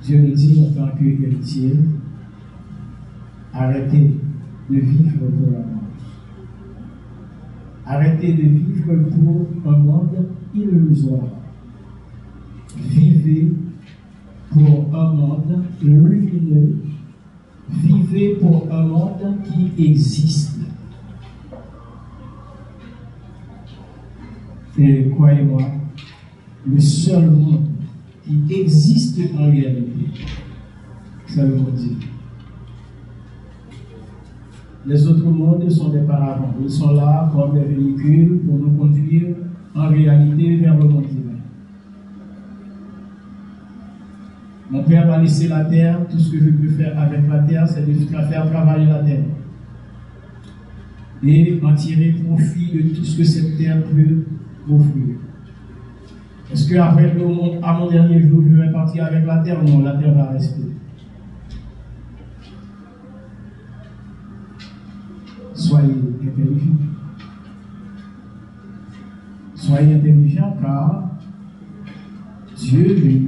Dieu le dit en tant qu'héritier, arrêtez de vivre pour la mort. Arrêtez de vivre pour un monde illusoire. Vivez pour un monde lumineux. Vivez pour un monde qui existe. Et croyez-moi, le seul monde qui existe en réalité, c'est le monde divin. Les autres mondes sont des paravents. Ils sont là comme des véhicules pour nous conduire en réalité vers le monde divin. Mon Père m'a laissé la terre, tout ce que je peux faire avec la terre, c'est de faire travailler la terre. Et en tirer profit de tout ce que cette terre peut offrir. Est-ce qu'après à mon dernier jour, je vais partir avec la terre? Non, la terre va rester. Soyez intelligents. Soyez intelligents car Dieu, lui,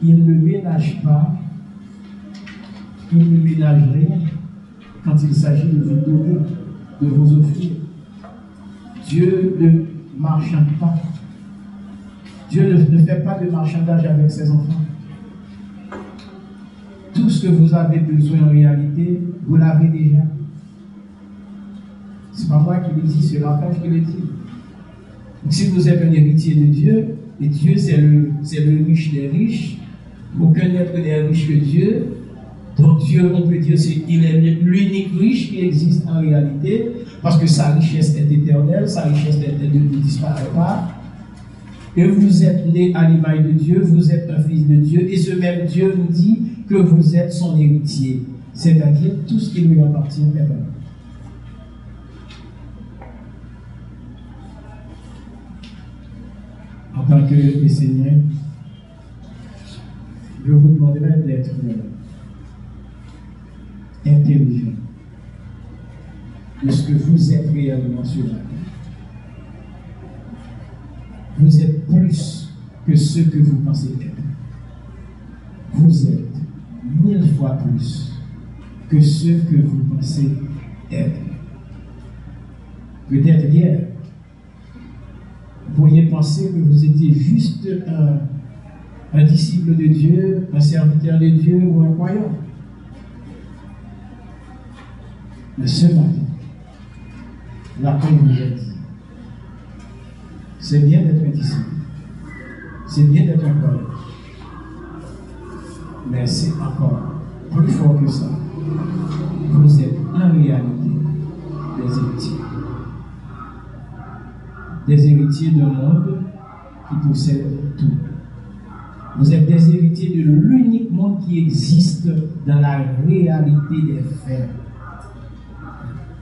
il ne ménage pas, il ne ménage rien quand il s'agit de vous donner, de vous offrir. Dieu ne marchande pas. Dieu ne fait pas de marchandage avec ses enfants. Tout ce que vous avez besoin en réalité, vous l'avez déjà. Ce n'est pas moi qui le dis, c'est l'Archange qui le dit. Donc si vous êtes un héritier de Dieu, et Dieu c'est le riche des riches, aucun être n'est riche que Dieu. Donc Dieu, on peut dire qu'il est l'unique riche qui existe en réalité, parce que sa richesse est éternelle, sa richesse ne disparaît pas. Et vous êtes né à l'image de Dieu, vous êtes un fils de Dieu, et ce même Dieu vous dit que vous êtes son héritier, c'est-à-dire tout ce qui lui appartient est à vous. En tant que Seigneur, je vous demanderai d'être intelligent de ce que vous êtes réellement sur la terre. Vous êtes plus que ce que vous pensez être. Vous êtes 1000 fois plus que ce que vous pensez être. Peut-être hier, vous pourriez penser que vous étiez juste un disciple de Dieu, un serviteur de Dieu ou un croyant. Mais ce matin, l'apôtre vous a dit, c'est bien d'être un disciple, c'est bien d'être un croyant, mais c'est encore plus fort que ça. Vous êtes en réalité des héritiers. Des héritiers d'un monde qui possède tout. Vous êtes des héritiers de l'unique monde qui existe dans la réalité des faits.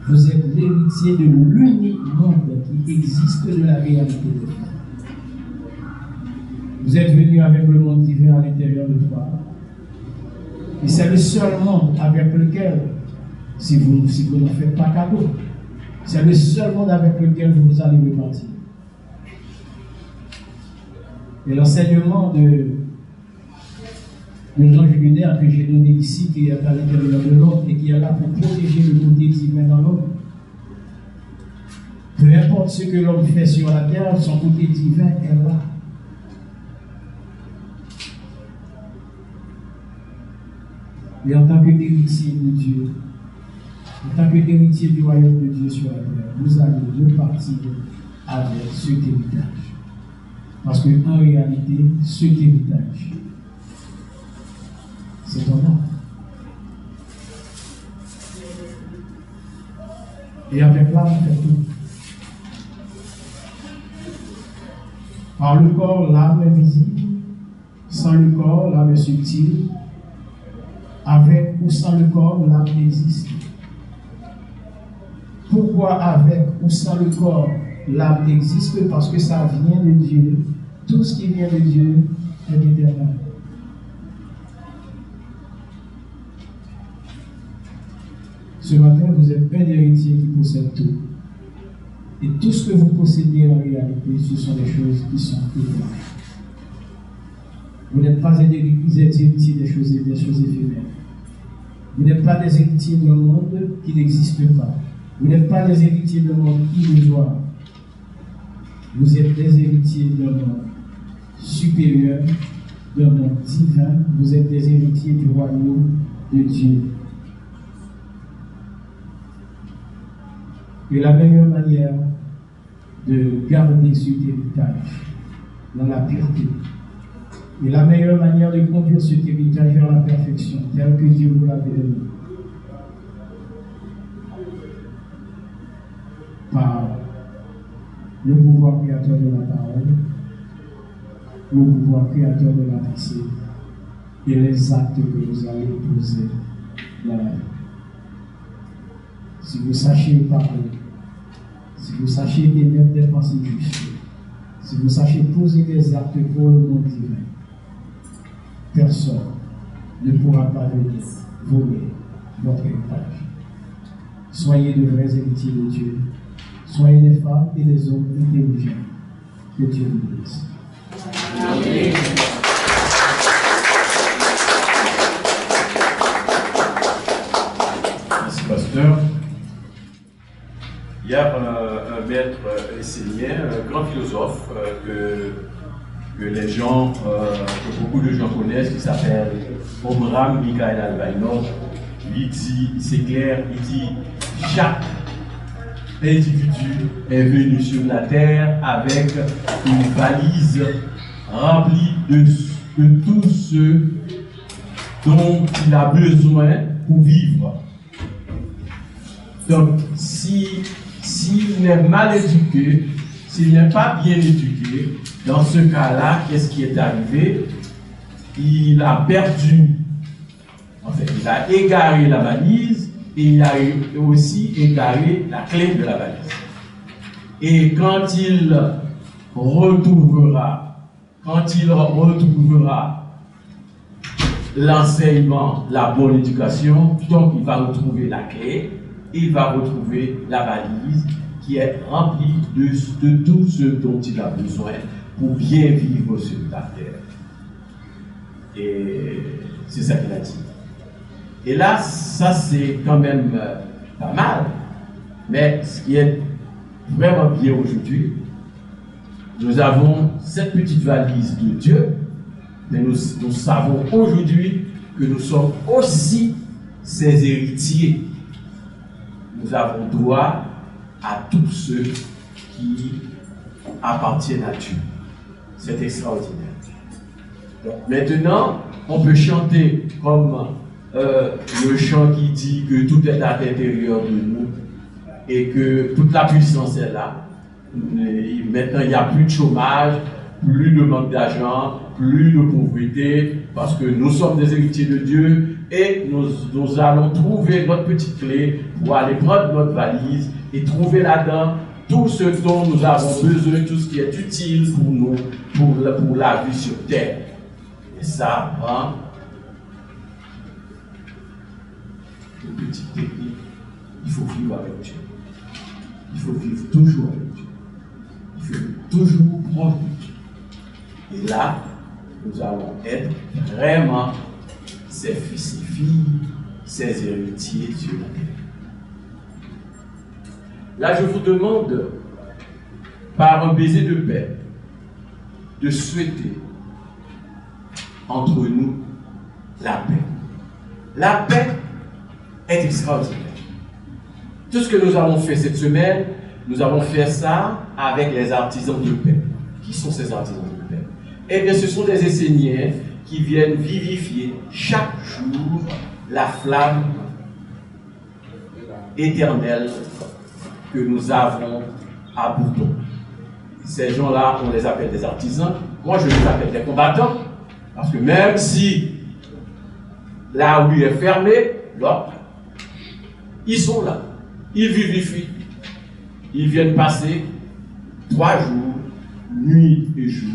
Vous êtes l'héritier de l'unique monde qui existe de la réalité des faits. Vous êtes venu avec le monde divin à l'intérieur de toi. Et c'est le seul monde avec lequel, si vous ne faites pas cadeau, c'est le seul monde avec lequel vous allez repartir. Et l'enseignement de l'ange lunaire que j'ai donné ici, qui est à l'intérieur de l'homme et qui est là pour protéger le côté divin dans l'homme. Peu importe ce que l'homme fait sur la terre, son côté divin est là. Et en tant qu'héritier de Dieu, en tant qu'héritier du royaume de Dieu sur la terre, vous allez repartir avec cet héritage. Parce qu'en réalité, cet héritage, c'est ton âme. Et avec l'âme, on fait tout. Par le corps, l'âme est visible. Sans le corps, l'âme est subtile. Avec ou sans le corps, l'âme existe. Pourquoi avec ou sans le corps, l'âme existe? Parce que ça vient de Dieu. Tout ce qui vient de Dieu est éternel. Ce matin, vous êtes un héritier qui possède tout. Et tout ce que vous possédez en réalité, ce sont des choses qui sont éternelles. Vous n'êtes pas des héritiers des choses éphémères. Vous n'êtes pas des héritiers d'un monde qui n'existe pas. Vous n'êtes pas des héritiers d'un monde illusoire. Vous êtes des héritiers d'un monde supérieur, d'un monde divin. Vous êtes des héritiers du royaume de Dieu. Et la meilleure manière de garder cet héritage dans la pureté, et la meilleure manière de conduire cet héritage vers la perfection, tel que Dieu vous l'avait donné, par le pouvoir créateur de la parole, le pouvoir créateur de la pensée et les actes que vous allez poser dans la vie. Si vous sachez parler, si vous sachez émettre des pensées justes, si vous sachez poser des actes pour le monde divin, personne ne pourra pas venir voler votre héritage. Soyez de vrais héritiers de Dieu. Soyez des femmes et des hommes intelligents. Que Dieu vous bénisse. Amen. Merci, pasteur. Il y a un maître essénien, un grand philosophe que les gens, que beaucoup de gens connaissent, qui s'appelle Omram Mikhaël Albaïnov. Il dit, c'est clair, il dit, chaque individu est venu sur la terre avec une valise remplie de tout ce dont il a besoin pour vivre. Donc, s'il n'est mal éduqué, s'il n'est pas bien éduqué, dans ce cas-là, qu'est-ce qui est arrivé? Il a perdu, en fait, il a égaré la valise et il a aussi égaré la clé de la valise. Et quand il retrouvera l'enseignement, la bonne éducation, donc il va retrouver la clé, il va retrouver la valise qui est remplie de tout ce dont il a besoin pour bien vivre sur la terre. Et c'est ça qu'il a dit. Et là, ça c'est quand même pas mal. Mais ce qui est vraiment bien aujourd'hui, nous avons cette petite valise de Dieu, mais nous savons aujourd'hui que nous sommes aussi ses héritiers. Nous avons droit à tous ceux qui appartiennent à Dieu. C'est extraordinaire. Donc, maintenant, on peut chanter comme le chant qui dit que tout est à l'intérieur de nous et que toute la puissance est là. Et maintenant, il n'y a plus de chômage, plus de manque d'argent, plus de pauvreté, parce que nous sommes des héritiers de Dieu et nous allons trouver notre petite clé pour aller prendre notre valise et trouver là-dedans tout ce dont nous avons besoin, tout ce qui est utile pour nous, pour la vie sur terre. Et ça prend une petite technique. Il faut vivre avec Dieu. Il faut vivre toujours avec Dieu. Il faut vivre toujours proche de Dieu. Et là, nous allons être vraiment ses fils et filles, ses héritiers sur la terre. Là, je vous demande, par un baiser de paix, de souhaiter entre nous la paix. La paix est extraordinaire. Tout ce que nous avons fait cette semaine, nous avons fait ça avec les artisans de paix. Qui sont ces artisans de paix? Eh bien, ce sont des Esséniens qui viennent vivifier chaque jour la flamme éternelle que nous avons à Bouton. Ces gens-là, on les appelle des artisans. Moi, je les appelle des combattants. Parce que même si la rue est fermée, là, ils sont là. Ils vivifient. Ils viennent passer 3 jours, nuit et jour,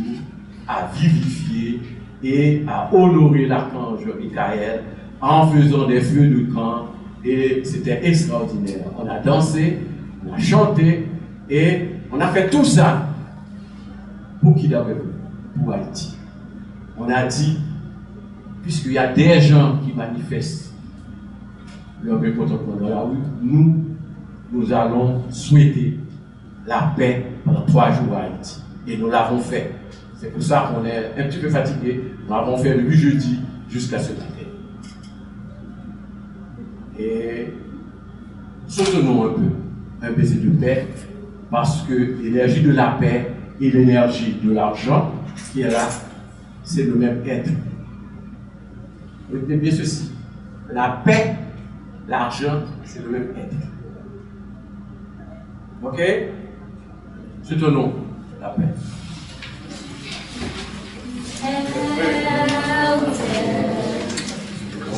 à vivifier et à honorer l'archange Michaël en faisant des feux de camp. Et c'était extraordinaire. On a dansé, on a chanté et on a fait tout ça pour qui d'abord? Pour Haïti. On a dit, puisqu'il y a des gens qui manifestent leur mécontentement dans la rue, nous allons souhaiter la paix pendant 3 jours à Haïti. Et nous l'avons fait. C'est pour ça qu'on est un petit peu fatigué. Nous l'avons fait depuis jeudi jusqu'à ce matin. Et soutenons un peu un baiser de paix, parce que l'énergie de la paix et l'énergie de l'argent qui est là, c'est le même être. Retenez bien ceci. La paix, l'argent, c'est le même être. Ok? Soutenons la paix.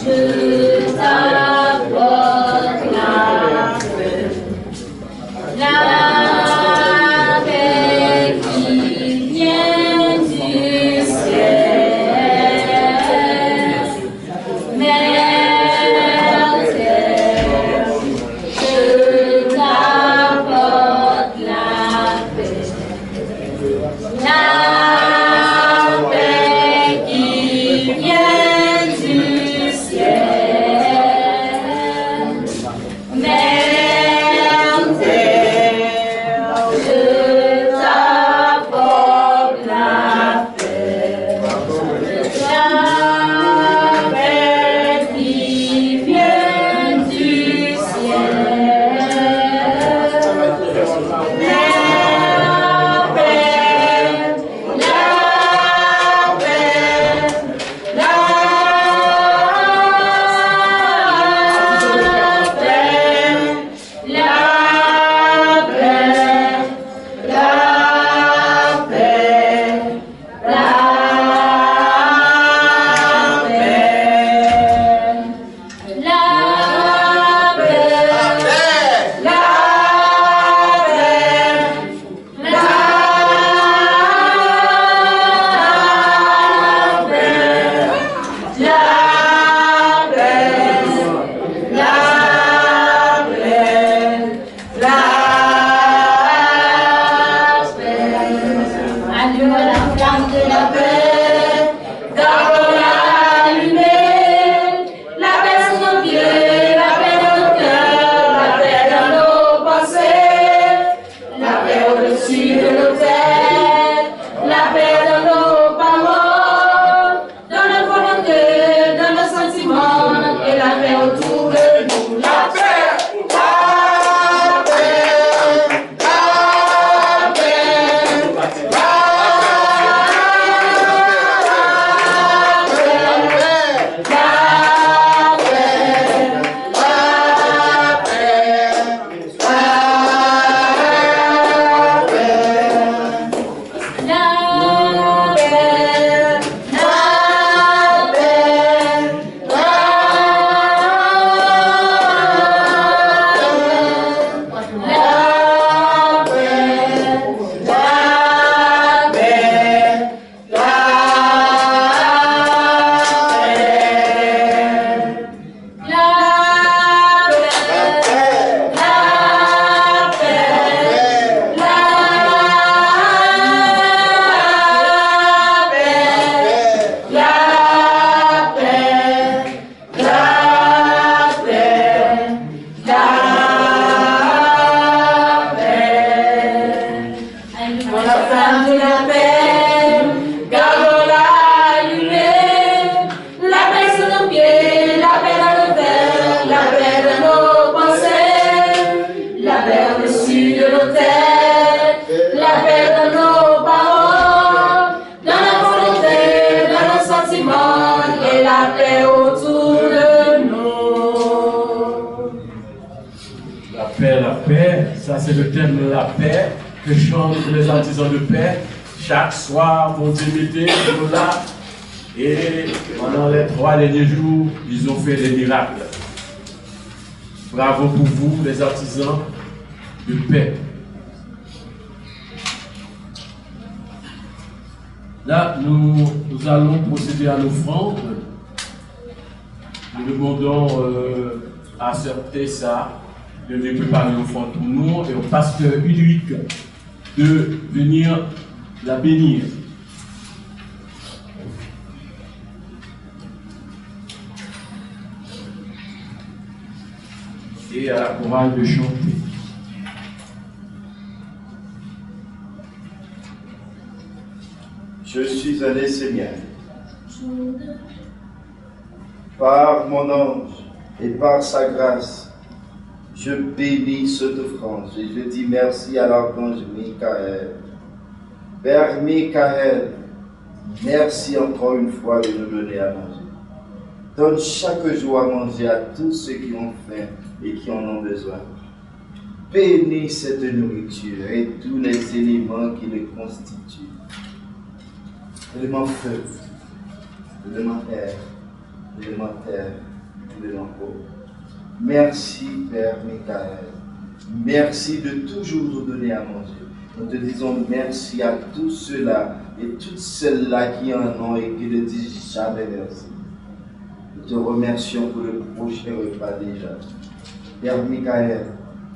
Je t'apporte la paix qui vient du ciel. Mère terre, je t'apporte la paix qui vient du ciel. La paix, ça c'est le thème de la paix que chantent les artisans de paix. Chaque soir, mon Dieu mettait là. Et pendant les 3 derniers jours, ils ont fait des miracles. Bravo pour vous, les artisans de paix. Là, nous allons procéder à l'offrande. Nous demandons à Sœur Tessa de nous préparer l'offrande pour nous et au pasteur Ulrich de venir la bénir. Et à la chorale de chanter. Je suis un Seigneur. Par mon ange et par sa grâce, je bénis cette offrande et je dis merci à l'archange Michael. Père Michael, merci encore une fois de nous donner à manger. Donne chaque jour à manger à tous ceux qui ont faim et qui en ont besoin. Bénis cette nourriture et tous les éléments qui le constituent. l'élément feu, l'élément air, l'élément terre, l'élément eau. Merci Père Michael. Merci de toujours nous donner à manger. Nous te disons merci à tous ceux-là et toutes celles-là qui en ont et qui ne disent jamais merci. Nous te remercions pour le prochain repas déjà. Père Michael,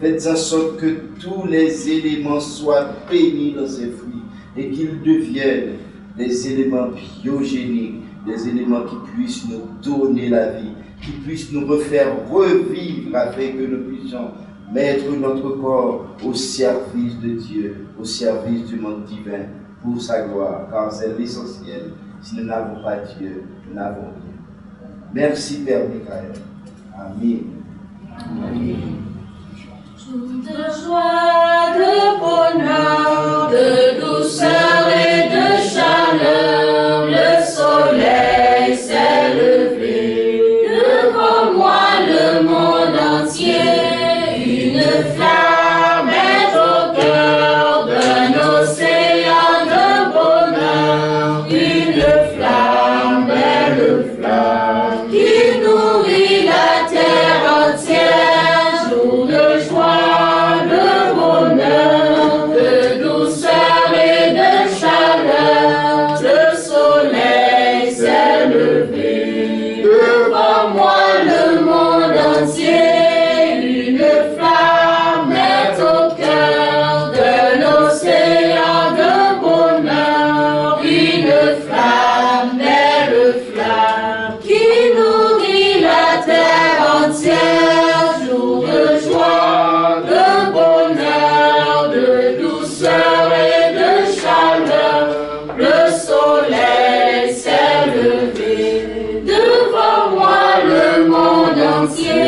faites en sorte que tous les éléments soient bénis dans ces fruits et qu'ils deviennent des éléments biogéniques, des éléments qui puissent nous donner la vie, qui puissent nous refaire revivre afin que nous puissions mettre notre corps au service de Dieu, au service du monde divin, pour sa gloire, car c'est l'essentiel. Si nous n'avons pas Dieu, nous n'avons rien. Merci Père Michael. Amen. Amen. Jour de joie, de bonheur, de douceur et de chaleur, le soleil s'est levé. Devant moi le monde entier, une flamme est au cœur d'un océan de bonheur, une flamme, belle flamme, qui nourrit la terre entière. Jour de joie, de bonheur, de douceur et de chaleur, le soleil s'est levé. Devant moi le monde entier, une flamme est au cœur d'un océan de bonheur, une flamme, belle flamme, qui nourrit la terre entière. Jour de joie, de bonheur, de douceur et de chaleur, le soleil s'est levé. Devant moi le monde entier,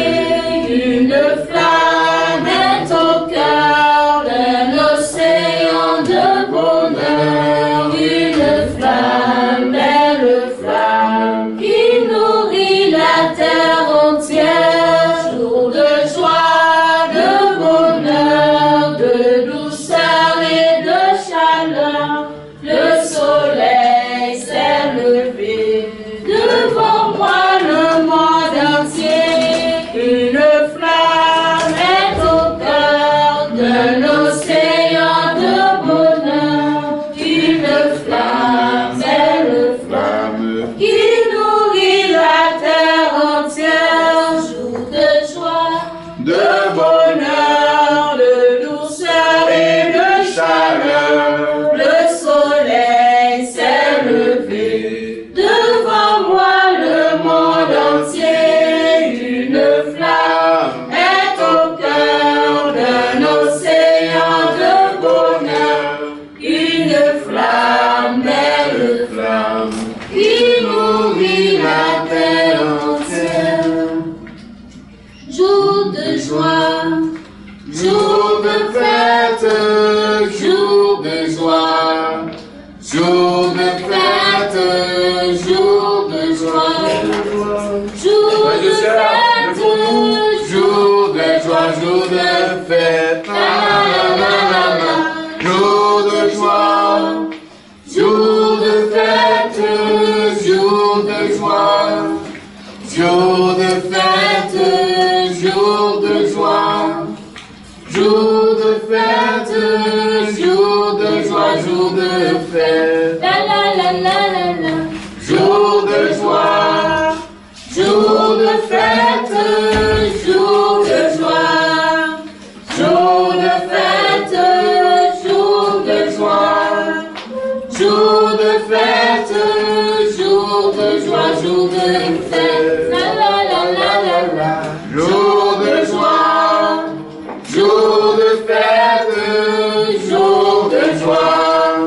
une flamme est au cœur d'un océan de bonheur, une flamme, belle flamme, qui nourrit la terre entière. Jour de joie, de bonheur, de douceur et de chaleur, le soleil s'est levé. Devant moi le monde entier, une flamme est au cœur d'un océan de bonheur, une flamme, belle flamme, qui nourrit la terre entière. Jour de joie, de bonheur, de douceur et de chaleur, le soleil s'est levé. Devant moi le monde entier, une flamme est au cœur d'un océan de bonheur, une flamme, belle flamme, qui nourrit la terre entière. Jour de joie, jour de fête, jour de joie, jour de fête, jour de joie, jour de fête, Jour de joie, jour de fête, jour de joie, jour de fête, jour de joie, jour de fête, jour de joie, jour de fête, jour de joie, jour de fête, la la la la la la. jour de joie, Jour de fête, jour de joie, jour de fête, jour de joie, jour de fête, jour de joie, jour de fête, la la la la la la. jour de joie, Jour de fête, jour de joie,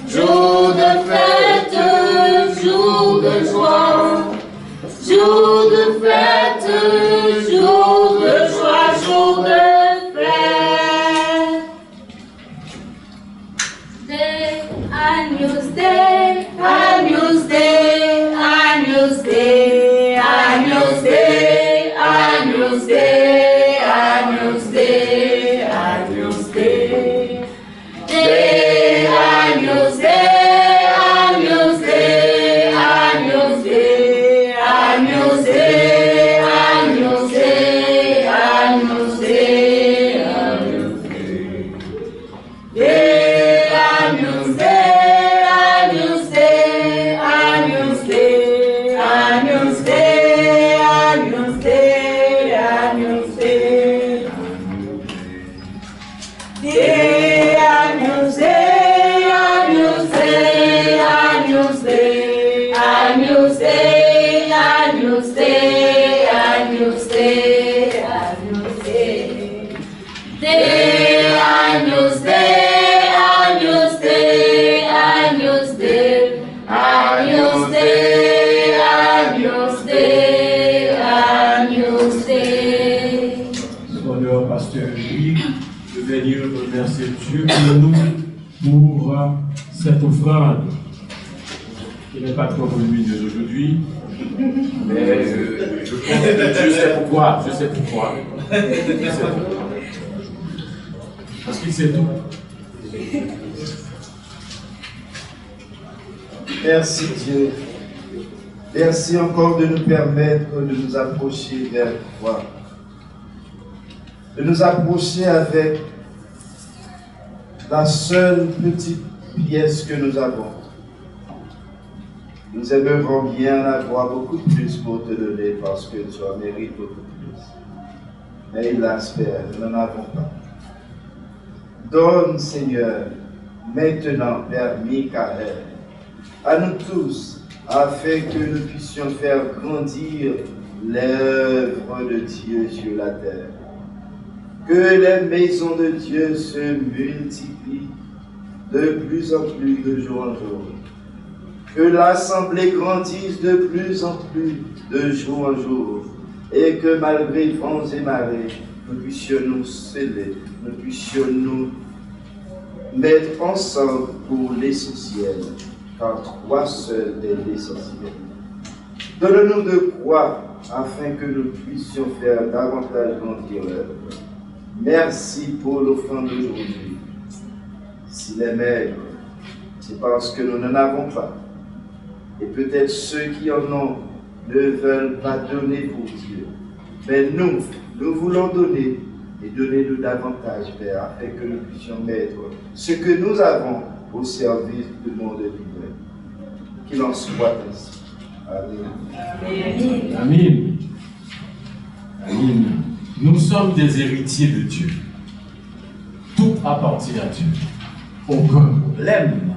jour de Agnus Dei, Agnus Dei, Agnus Dei. Dei, Agnus Dei, Agnus Dei, Agnus Dei. Agnus Dei, Agnus Dei, Agnus Dei. Honneur pasteur Louis de venir remercier Dieu pour nous pour cette offrande qui n'est pas trop volumineuse aujourd'hui, mais je pense que je sais pourquoi. Je sais pourquoi. Parce qu'il sait tout. Merci Dieu. Merci encore de nous permettre de nous approcher vers toi. De nous approcher avec la seule petite pièce que nous avons. Nous aimerions bien avoir beaucoup plus pour te donner parce que tu en mérites beaucoup plus. Mais hélas, Père, nous n'en avons pas. Donne, Seigneur, maintenant, Père Michael, à nous tous, afin que nous puissions faire grandir l'œuvre de Dieu sur la terre. Que les maisons de Dieu se multiplient de plus en plus de jour en jour. Que l'assemblée grandisse de plus en plus de jour en jour. Et que malgré vents et marées, nous puissions nous sceller, nous puissions nous mettre ensemble pour l'essentiel. Car toi seul est l'essentiel. Donne-nous de quoi afin que nous puissions faire davantage grandir l'œuvre. Merci pour l'offrande d'aujourd'hui. S'il est maigre, c'est parce que nous n'en avons pas. Et peut-être ceux qui en ont ne veulent pas donner pour Dieu. Mais nous voulons donner et donner-nous davantage, Père, afin que nous puissions mettre ce que nous avons au service du monde vivant. Qu'il en soit ainsi. Amen. Amen. Amen. Nous sommes des héritiers de Dieu. Tout appartient à Dieu. Aucun problème.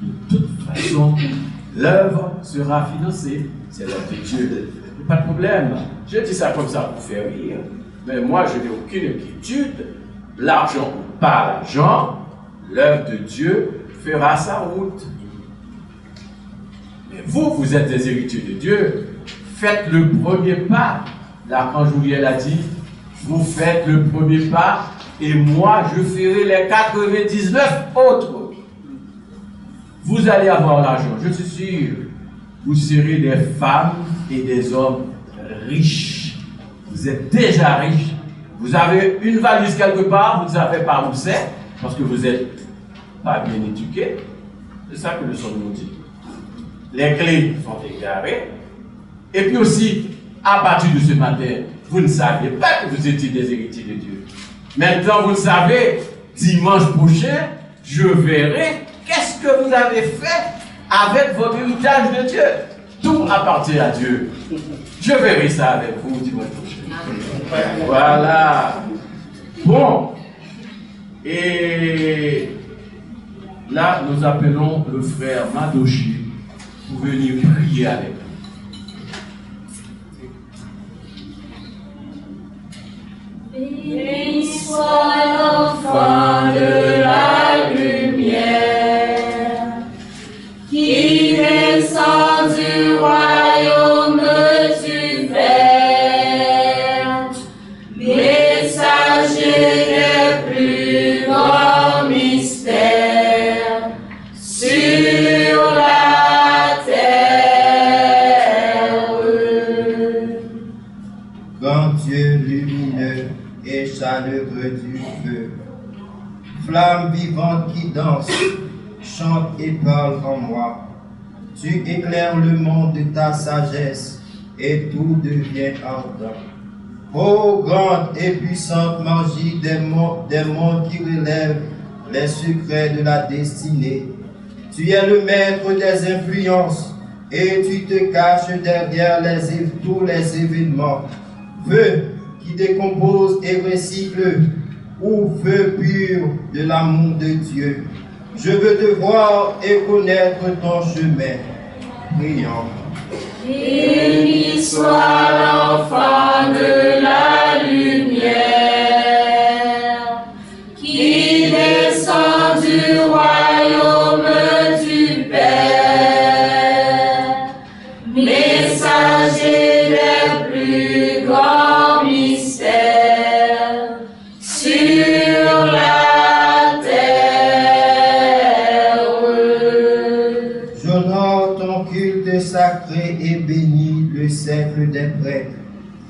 De toute façon, l'œuvre sera financée. C'est l'œuvre de Dieu. Pas de problème. Je dis ça comme ça pour faire rire. Mais moi, je n'ai aucune inquiétude. L'argent ou pas l'argent, l'œuvre de Dieu fera sa route. Mais vous êtes des héritiers de Dieu. Faites le premier pas. L'archange Uriel a dit, vous faites le premier pas et moi je ferai les 99 autres. Vous allez avoir l'argent, je suis sûr. Vous serez des femmes et des hommes riches. Vous êtes déjà riches. Vous avez une valise quelque part, vous ne savez pas où c'est, parce que vous n'êtes pas bien éduqués. C'est ça que le son nous dit. Les clés sont égarées. Et puis aussi, à partir de ce matin, vous ne saviez pas que vous étiez des héritiers de Dieu. Maintenant, vous le savez, dimanche prochain, je verrai qu'est-ce que vous avez fait avec votre héritage de Dieu. Tout appartient à Dieu. Je verrai ça avec vous dimanche prochain. Voilà. Bon. Et là, nous appelons le frère Madochi pour venir prier avec nous. Béni soit l'enfant de la lumière, qui descend du royaume du Père, messager des plus grands mystères sur la terre. Grand Dieu lumineux et chaleureux du feu, flamme vivante qui danse, chante et parle en moi. Tu éclaires le monde de ta sagesse et tout devient ardent. Ô grande et puissante magie des mondes qui relèvent les secrets de la destinée, tu es le maître des influences et tu te caches derrière tous les événements. Feu qui décompose et recycle, ou feu pur de l'amour de Dieu. Je veux te voir et connaître ton chemin. Prions. Béni soit l'enfant de la lumière, qui descend du royaume du Père, messager des plus grands mystères sur la terre. J'honore ton culte sacré et bénis le cercle des prêtres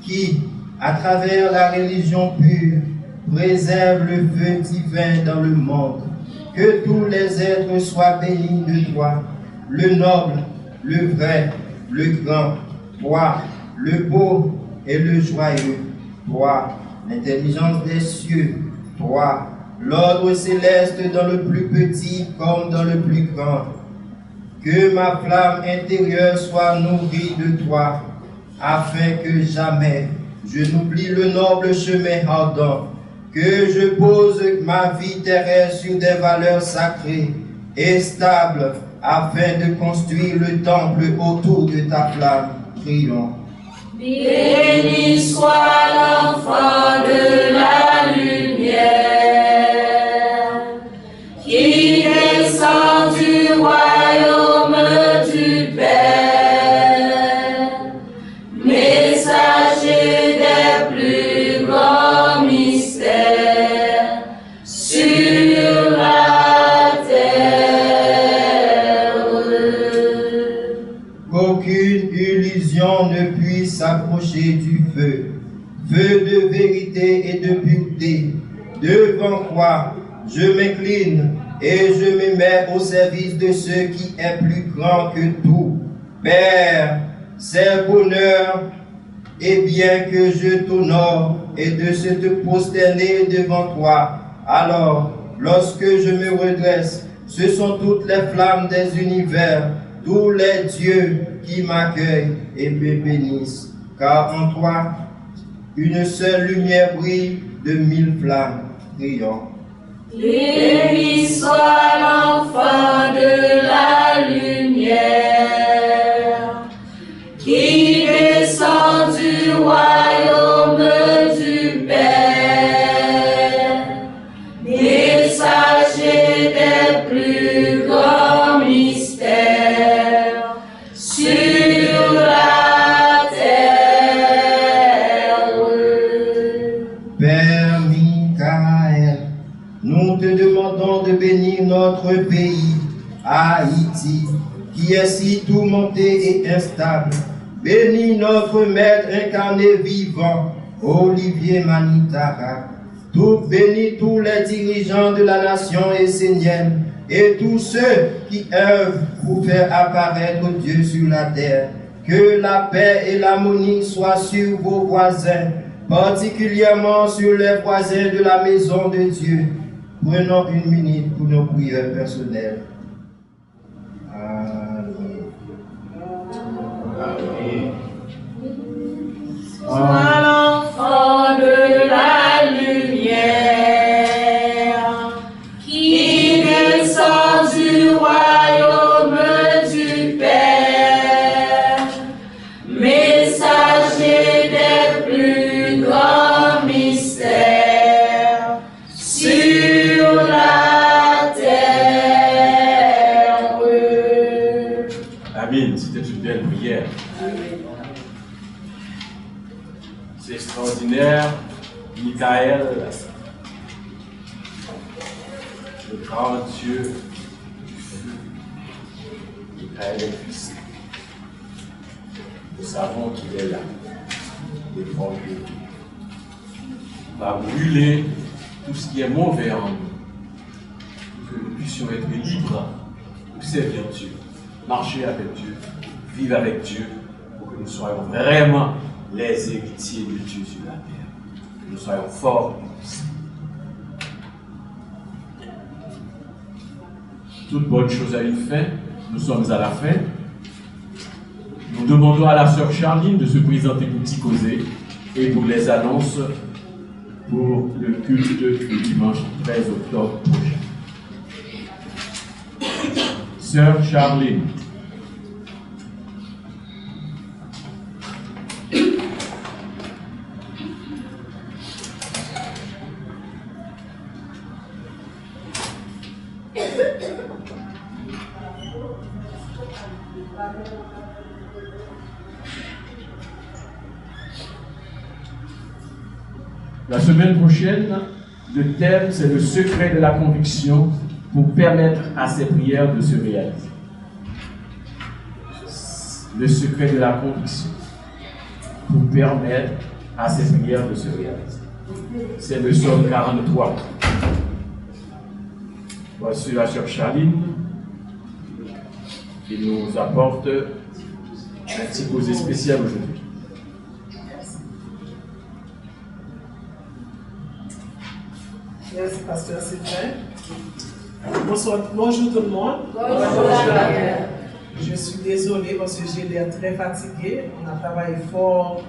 qui, à travers la religion pure, préserve le feu divin dans le monde. Que tous les êtres soient bénis de toi, le noble, le vrai, le grand, toi, le beau et le joyeux, toi, l'intelligence des cieux, toi, l'ordre céleste dans le plus petit comme dans le plus grand. Que ma flamme intérieure soit nourrie de toi, afin que jamais je n'oublie le noble chemin ardent, que je pose ma vie terrestre sur des valeurs sacrées et stables, afin de construire le temple autour de ta flamme. Prions. Béni soit l'enfant de la lumière, qui descend du royaume du Père, messager des plus grands mystères sur la terre. Qu'aucune illusion ne puisse s'approcher du feu, feu de vérité et de pureté, devant quoi je m'incline et je me mets au service de ce qui est plus grand que tout. Père, c'est bonheur et bien que je t'honore et de se te prosterner devant toi. Alors, lorsque je me redresse, ce sont toutes les flammes des univers, tous les dieux qui m'accueillent et me bénissent. Car en toi, une seule lumière brille de 1000 flammes. Prions. Béni soit l'enfant de la lumière, qui descend du royaume du Père, messager des plus grands mystères sur la terre. Père Michael, nous te demandons de bénir notre pays, Haïti, qui est si tourmenté et instable. Bénis notre maître incarné vivant, Olivier Manitara. Bénis tous les dirigeants de la nation essénienne et tous ceux qui œuvrent pour faire apparaître Dieu sur la terre. Que la paix et l'harmonie soient sur vos voisins, particulièrement sur les voisins de la maison de Dieu. Prenons une minute pour nos prières personnelles. Amen. Amen. Sois l'enfant de la lumière, qui descend du royaume du Père, messager des plus grands mystères sur la terre. Amen. C'était une belle prière. C'est extraordinaire. Michael, le grand Dieu du feu. Michael est puissant. Nous savons qu'il est là, devant Dieu. Il va brûler tout ce qui est mauvais en nous, pour que nous puissions être libres pour servir Dieu, marcher avec Dieu, vivre avec Dieu, pour que nous soyons vraiment les héritiers de Dieu sur la terre. Que nous soyons forts et puissants. Toute bonne chose a une fin. Nous sommes à la fin. Nous demandons à la sœur Charline de se présenter pour Petit Causé et pour les annonces pour le culte du dimanche 13 octobre prochain. Sœur Charline. La semaine prochaine, le thème, c'est le secret de la conviction pour permettre à ces prières de se réaliser. Le secret de la conviction pour permettre à ces prières de se réaliser. C'est le psaume 43. Voici la sœur Charline qui nous apporte un petit posé spécial aujourd'hui. Merci, pasteur Sylvain. Bonjour tout le monde. Bonjour. Je suis désolée parce que j'ai l'air très fatiguée. On a travaillé fort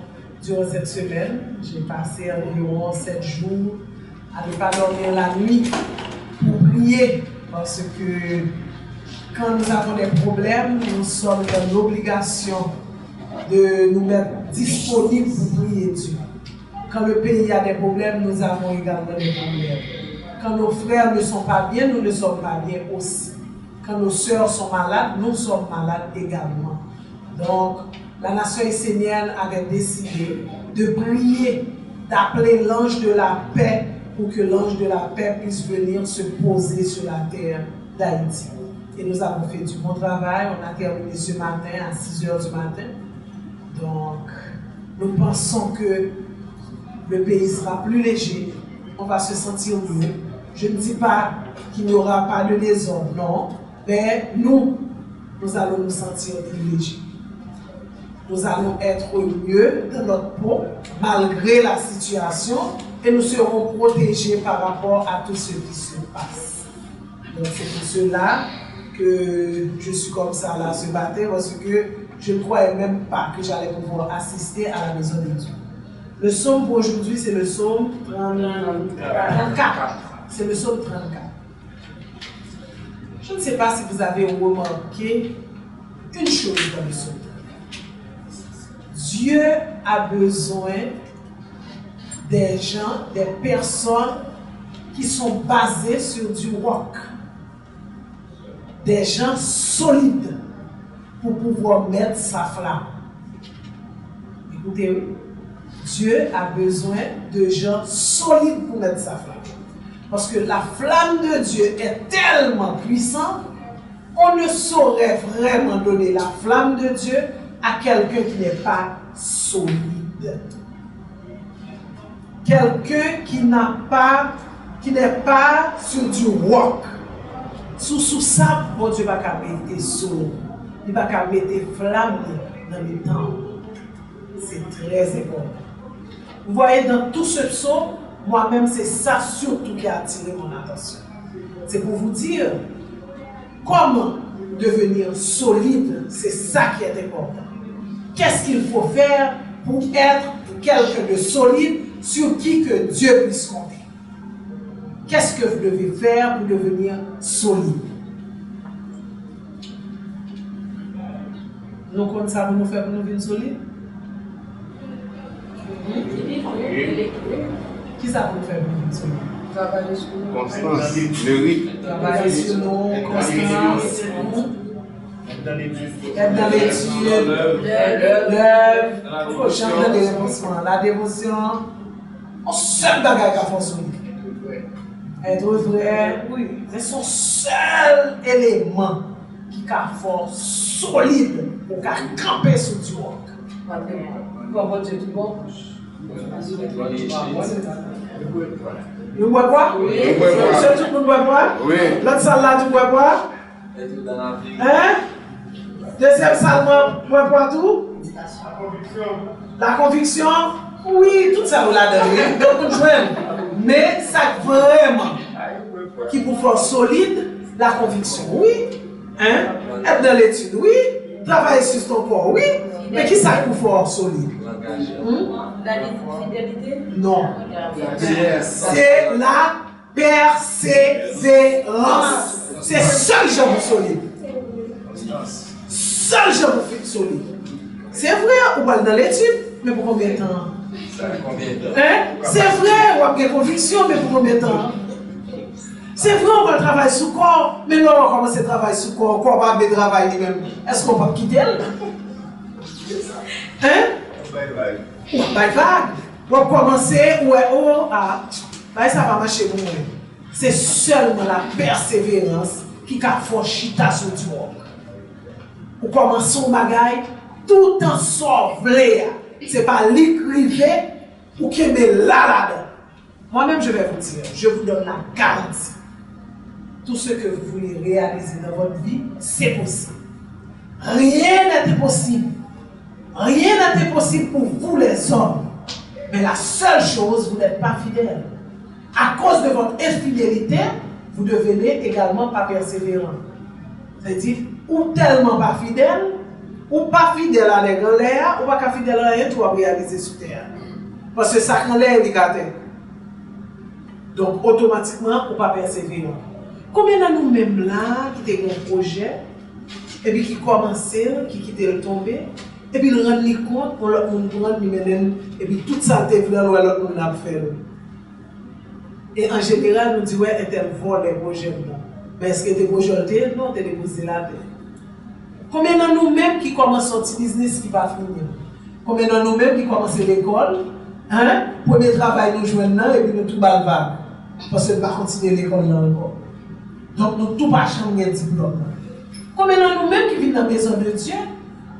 durant cette semaine. J'ai passé environ 7 jours à ne pas dormir la nuit pour prier. Parce que quand nous avons des problèmes, nous sommes dans l'obligation de nous mettre disponibles pour prier Dieu. Quand le pays a des problèmes, nous avons également des problèmes. Quand nos frères ne sont pas bien, nous ne sommes pas bien aussi. Quand nos sœurs sont malades, nous sommes malades également. Donc, la nation essénienne avait décidé de prier, d'appeler l'ange de la paix pour que l'ange de la paix puisse venir se poser sur la terre d'Haïti. Et nous avons fait du bon travail. On a terminé ce matin à 6 h du matin. Donc, nous pensons que le pays sera plus léger, on va se sentir mieux. Je ne dis pas qu'il n'y aura pas de désordre, non, mais nous allons nous sentir plus légers. Nous allons être mieux dans notre peau, malgré la situation, et nous serons protégés par rapport à tout ce qui se passe. Donc c'est pour cela que je suis comme ça là ce matin, parce que je ne croyais même pas que j'allais pouvoir assister à la maison de Dieu. Le psaume pour aujourd'hui, c'est le psaume 34. C'est le psaume 34. Je ne sais pas si vous avez remarqué une chose dans le psaume 34. Dieu a besoin des gens, des personnes qui sont basées sur du roc. Des gens solides pour pouvoir mettre sa flamme. Écoutez, oui. Dieu a besoin de gens solides pour mettre sa flamme. Parce que la flamme de Dieu est tellement puissante, on ne saurait vraiment donner la flamme de Dieu à quelqu'un qui n'est pas solide. Quelqu'un qui n'est pas sur du roc. Sous ça, bon Dieu va mettre sol. Il va mettre flamme dans les temps. C'est très important. Vous voyez, dans tout ce psaume, moi-même, c'est ça surtout qui a attiré mon attention. C'est pour vous dire comment devenir solide, c'est ça qui est important. Qu'est-ce qu'il faut faire pour être quelqu'un de solide sur qui que Dieu puisse compter? Qu'est-ce que vous devez faire pour devenir solide? Nous, comme ça, vous nous faites pour nous devenir solides? Qui ça vous fait pour nous? Travailler sur nous. Constance, le rythme. Travailler sur nous, constance. Être dans l'étude, l'œuvre, chant de dévotion, la dévotion. On seul bagage à fonctionner. Être vrai, oui, c'est son seul élément qui a force solide pour camper sur du roc. Nous bois quoi? Oui. Tout le monde boit quoi? Oui. L'autre salle là, tu bois quoi? Hein? Deuxième salle, bois quoi tout? La conviction? Oui, tout ça vous l'a donné. Donc on joue. Mais ça vraiment qui vous fait solide, la conviction, oui. Hein? Être dans l'étude, oui. Travailler sur ton corps, oui. Mais qui ça vous fait solide? La fidélité? Non. C'est la persévérance. C'est seul je vous solide. Seul je vous fais solide. C'est vrai, on va dans l'étude, mais pour combien de temps? Hein? C'est vrai, on a des convictions, mais pour combien de temps? C'est vrai, on va travailler sous corps, mais là, on va commencer à travailler sous corps. On va pas travailler lui-même. Est-ce qu'on va quitter elle? Hein? Bye vague. On va commencer, ça va marcher pour moi. C'est seulement la persévérance qui a fait chita sur du monde. On commence son bagaille tout en sauvé. C'est pas l'écrivain ou qui met là-dedans. Moi-même, je vais vous dire, je vous donne la garantie. Tout ce que vous voulez réaliser dans votre vie, c'est possible. Rien n'est impossible. Rien n'est impossible pour vous les hommes. Mais la seule chose, vous n'êtes pas fidèle. À cause de votre infidélité, vous devenez également pas persévérant. C'est-à-dire, ou tellement pas fidèle, ou pas fidèle à l'air, ou pas fidèle à rien, tout à réaliser sur terre. Parce que ça, quand l'air est écarté. Donc, automatiquement, on ne pas persévérant. Combien de nous-mêmes là, qui ont un projet, et puis qui commençaient, qui quittaient le tomber, et puis ils rendent compte, on leur montre, et puis toute ça, l'autre monde a fait. Et en général, nous disons, ouais, est-elle vol les projets? Mais est-ce que des projets, non, tu déposé la terre. Combien de nous-mêmes qui commencent un petit business qui va finir? Combien de nous-mêmes qui commencent l'école? Hein? Premier travail, nous jouons là, et puis nous tout balvard. Parce que nous ne va continuer l'école là encore. Donc nous tout pas changer un diplôme. Combien de nous-mêmes qui vivent dans la maison de Dieu,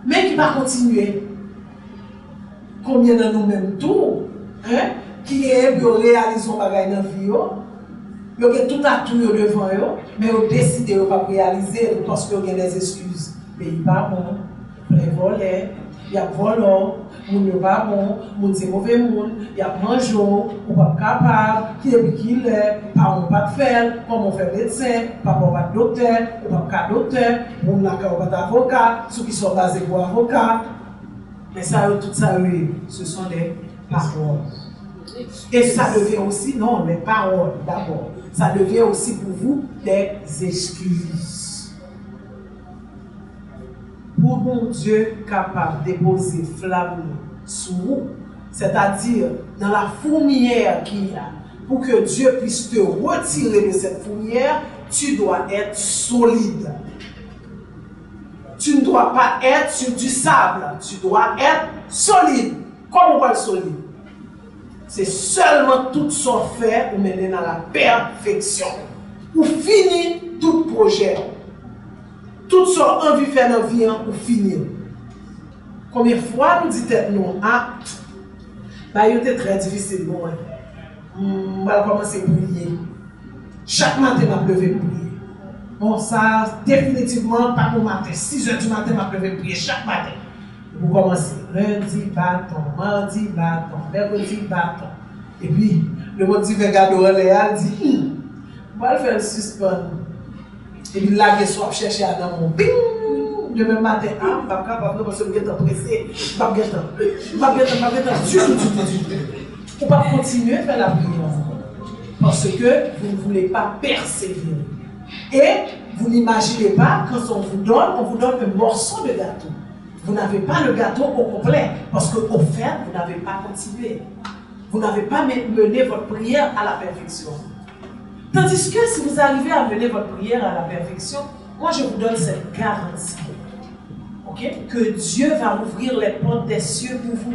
mais qui va continuer? Combien de nous-mêmes tout, hein, qui est pour réaliser son bagage dans la vie, ils ont tout à tout devant eux, mais ils ont décidé de ne pas réaliser parce qu'ils ont des excuses. Pays pas bon, les volets, il y a volant, moun n'est pas bon, moun c'est mauvais moun, il y a mangé, on pas capable, qui est qui l'est, pas on pas de faire, comme on fait médecin, papa pas de docteur, on pas de docteur, moun n'a pas d'avocat, ceux qui sont basés pour avocat. Mais ça, tout ça, oui, ce sont des paroles. Et ça devient aussi, non, les paroles d'abord, ça devient aussi pour vous des excuses. Pour mon Dieu capable de déposer flamme sur vous, c'est-à-dire dans la fourmilière qu'il y a, pour que Dieu puisse te retirer de cette fourmilière, tu dois être solide. Tu ne dois pas être sur du sable, tu dois être solide. Comment on va être solide? C'est seulement tout ce qu'on fait pour mener dans la perfection. Pour finir tout projet. Tout ce qu'on veut faire dans la vie pour finir. Combien de fois nous disons, ah, bah, il était très difficile pour moi. Je vais commencer à prier. Chaque matin, je vais lever pour prier. Bon, ça, définitivement, pas pour matin. 6 h du matin, je vais lever pour prier chaque matin. Vous commencez lundi, bâton, mardi, bâton, mercredi, bâton. Et puis, le mot dit, regarde au Léa, dit, on va le faire le suspendre. Et puis là, je suis chercher à dans mon bing. Demain matin, je ne suis pas capable parce que je suis pressé. Je ne suis pas capable. Pour ne pas continuer à faire la prière. Parce que vous ne voulez pas persévérer. Et vous n'imaginez pas, quand on vous donne un morceau de gâteau. Vous n'avez pas le gâteau au complet. Parce qu'au fait, vous n'avez pas continué. Vous n'avez pas mené votre prière à la perfection. Tandis que si vous arrivez à mener votre prière à la perfection, moi je vous donne cette garantie, okay, que Dieu va ouvrir les portes des cieux pour vous.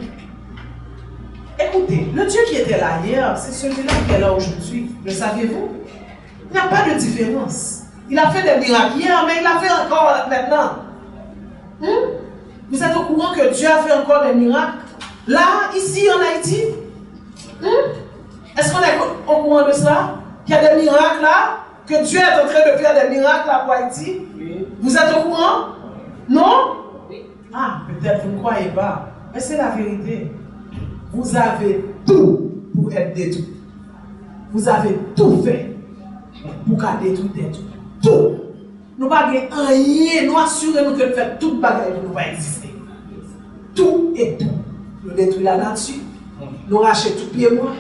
Écoutez, le Dieu qui était là hier, c'est celui-là qui est là aujourd'hui. Le saviez-vous? Il n'y a pas de différence. Il a fait des miracles hier, mais il a fait encore maintenant. Vous êtes au courant que Dieu a fait encore des miracles? Là, ici en Haïti? Est-ce qu'on est au courant de cela? Qu'il y a des miracles là, que Dieu est en train de faire des miracles là pour Haïti. Oui. Vous êtes au courant? Non? Oui. Ah, peut-être vous ne croyez pas. Mais c'est la vérité. Vous avez tout pour être détruit. Vous avez tout fait pour qu'à détruire tout. Tout. Nous n'avons pas rien, nous assurons que nous faisons toute bagaille pour nous pas exister. Tout et tout. Nous détruisons la nature. Nous rachetons tout pied moi.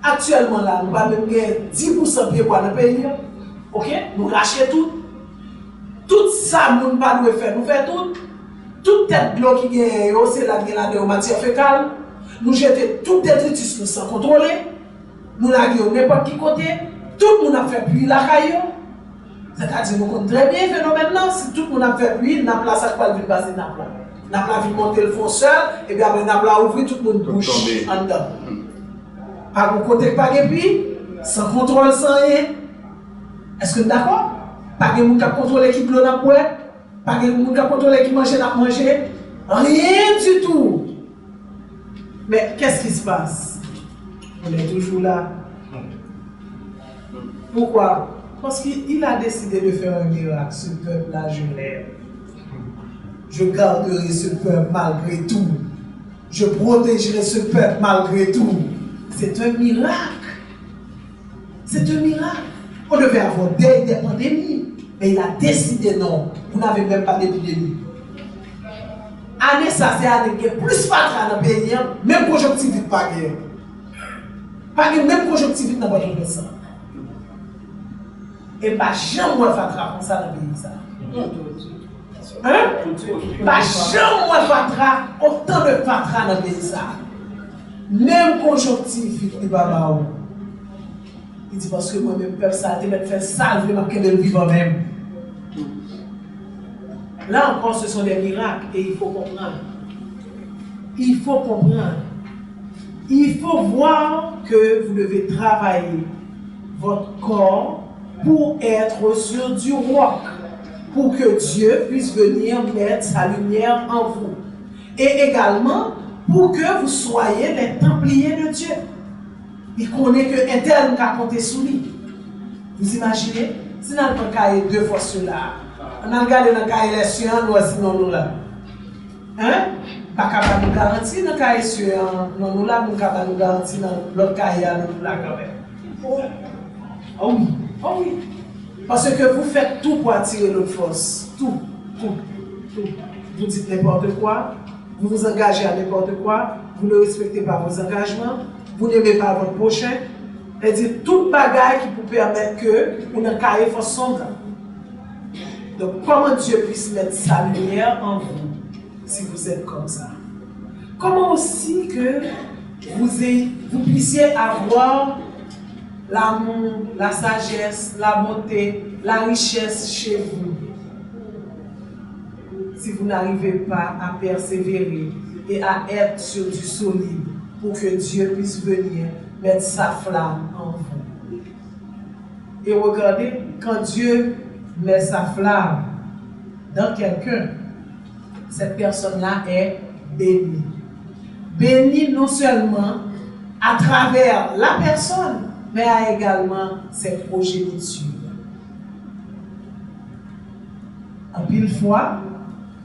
Actuellement là, nous avons même 10% de pied dans le pays. Ok? Nous rachetons tout. Tout ça, nous ne pouvons pas faire. Nous faisons tout. Toute tête de l'eau qui est c'est la de matière fécale. Nous jetons tout détritus sans contrôler. Nous la guillons n'importe qui côté. tout le monde a fait pluie la caillou. C'est-à-dire, nous comptons très bien le phénomène là. Si tout le monde a fait pluie, n'a pas ça pas le passer n'a pas. N'a pas vu monter le fonceur et puis après n'a pas ouvrir tout le monde bouche en dedans. Pas de côté pas de pluie, sans contrôle, sans rien. Est-ce que vous êtes d'accord? Pas de monde qui contrôle qui bleu n'a pas, pas de monde qui contrôle qui mange n'a manger. Rien du tout. Mais qu'est-ce qui se passe? On est toujours là. Pourquoi? Parce qu'il a décidé de faire un miracle. Ce peuple-là, je l'aime. Je garderai ce peuple malgré tout. Je protégerai ce peuple malgré tout. C'est un miracle. C'est un miracle. On devait avoir des pandémies. Mais il a décidé non. Vous n'avez même pas d'épidémie. Année ça, c'est année qui est plus fatras dans le pays. Même conjonctivite pas guère. Pas de même conjonctivite dans votre sang. Et pas jamais moins fatras comme ça dans le pays. Ça. Hein? Pas jamais moins fatras, autant de fatras dans le pays. Ça. Même conjonctivite, il va pas. Il dit parce que moi-même, peuple, ça a été fait salver ma quête de vivre même. Là encore, ce sont des miracles et il faut comprendre. Il faut comprendre. Il faut voir que vous devez travailler votre corps pour être sur du roc, pour que Dieu puisse venir mettre sa lumière en vous. Et également, pour que vous soyez les templiers de Dieu. Il connaît que un tel n'a compté sous lui. Vous imaginez? Si nous avons caillé 2 fois sur là, on a regardé dans le cahier les sciences, nous sinon nous là. Hein? Pas capable de garantir dans le cahier sciences, nous là, nous capable de garantir dans l'autre cahier, nous là quand même. Oh oui, oh oui. Parce que vous faites tout pour attirer l'autre force. Tout. Vous dites n'importe quoi, vous vous engagez à n'importe quoi, vous ne respectez pas vos engagements, vous n'aimez pas votre prochain. C'est-à-dire toute bagaille qui vous permet que vous n'ayez qu'à faire sombre. Donc, comment Dieu puisse mettre sa lumière en vous si vous êtes comme ça? Comment aussi que vous puissiez avoir l'amour, la sagesse, la beauté, la richesse chez vous si vous n'arrivez pas à persévérer et à être sur du solide pour que Dieu puisse venir mettre sa flamme en vous. Et regardez, quand Dieu met sa flamme dans quelqu'un, cette personne-là est bénie. Bénie non seulement à travers la personne, mais également ses progénitures. En pile fois,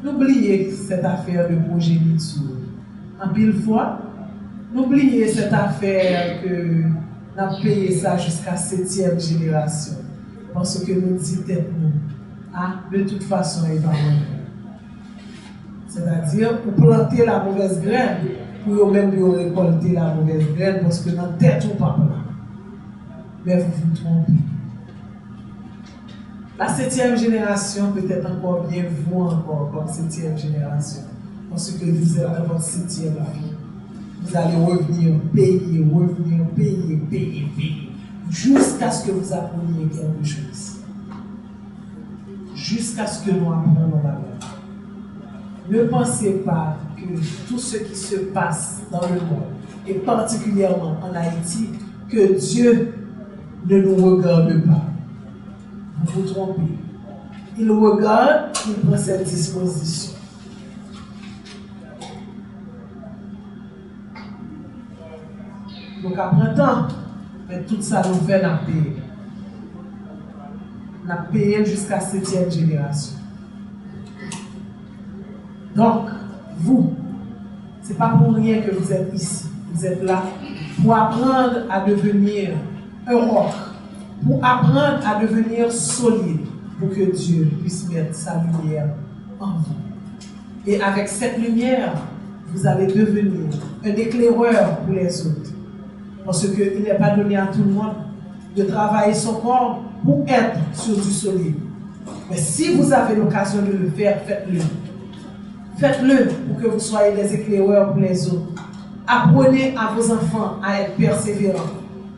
n'oubliez cette affaire de progéniture. En pile fois, n'oubliez cette affaire que nous avons payé ça jusqu'à 7e génération. Parce que nous disons nous, ah, de toute façon, il va mourir. C'est-à-dire, pour planter la mauvaise graine, pour même récolter la mauvaise graine, parce que dans la tête, on pas là. Mais vous vous trompez. La 7e génération peut être encore bien vous encore comme 7e génération. Parce que vous êtes dans votre 7e vie. Vous allez revenir, payer, jusqu'à ce que vous appreniez quelque chose. Jusqu'à ce que nous apprenions la valeur. Ne pensez pas que tout ce qui se passe dans le monde, et particulièrement en Haïti, que Dieu ne nous regarde pas. Vous vous trompez. Il regarde, il prend cette disposition. Donc après temps, mais tout ça nous fait la payer. On a payé jusqu'à 7e génération. Donc, vous, ce n'est pas pour rien que vous êtes ici. Vous êtes là pour apprendre à devenir un roc, pour apprendre à devenir solide, pour que Dieu puisse mettre sa lumière en vous. Et avec cette lumière, vous allez devenir un éclaireur pour les autres. Parce qu'il n'est pas donné à tout le monde de travailler son corps pour être sur du solide. Mais si vous avez l'occasion de le faire, faites-le. Faites-le pour que vous soyez des éclaireurs pour les autres. Apprenez à vos enfants à être persévérants.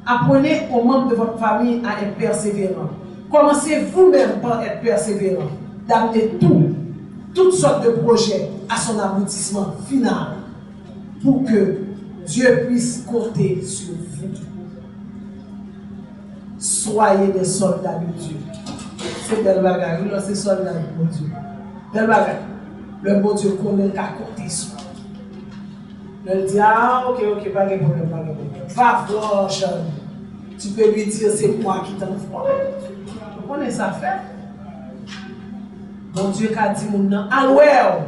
Apprenez aux membres de votre famille à être persévérants. Commencez vous-même par être persévérant, d'amener toutes sortes de projets à son aboutissement final pour que Dieu puisse compter sur vous. Soyez des soldats de Dieu. C'est belle bagarre, nous c'est soldats de mon Dieu. Belle bagarre. Le bon Dieu connaît qu'à compter sur vous. Il dit, ah, ok, pas de problème, pas de problème. Va voir, Charles. Tu peux lui dire, c'est moi qui t'envoie. Vous connaissez ça fait? Mon Dieu a dit, mon nom, ah ouais,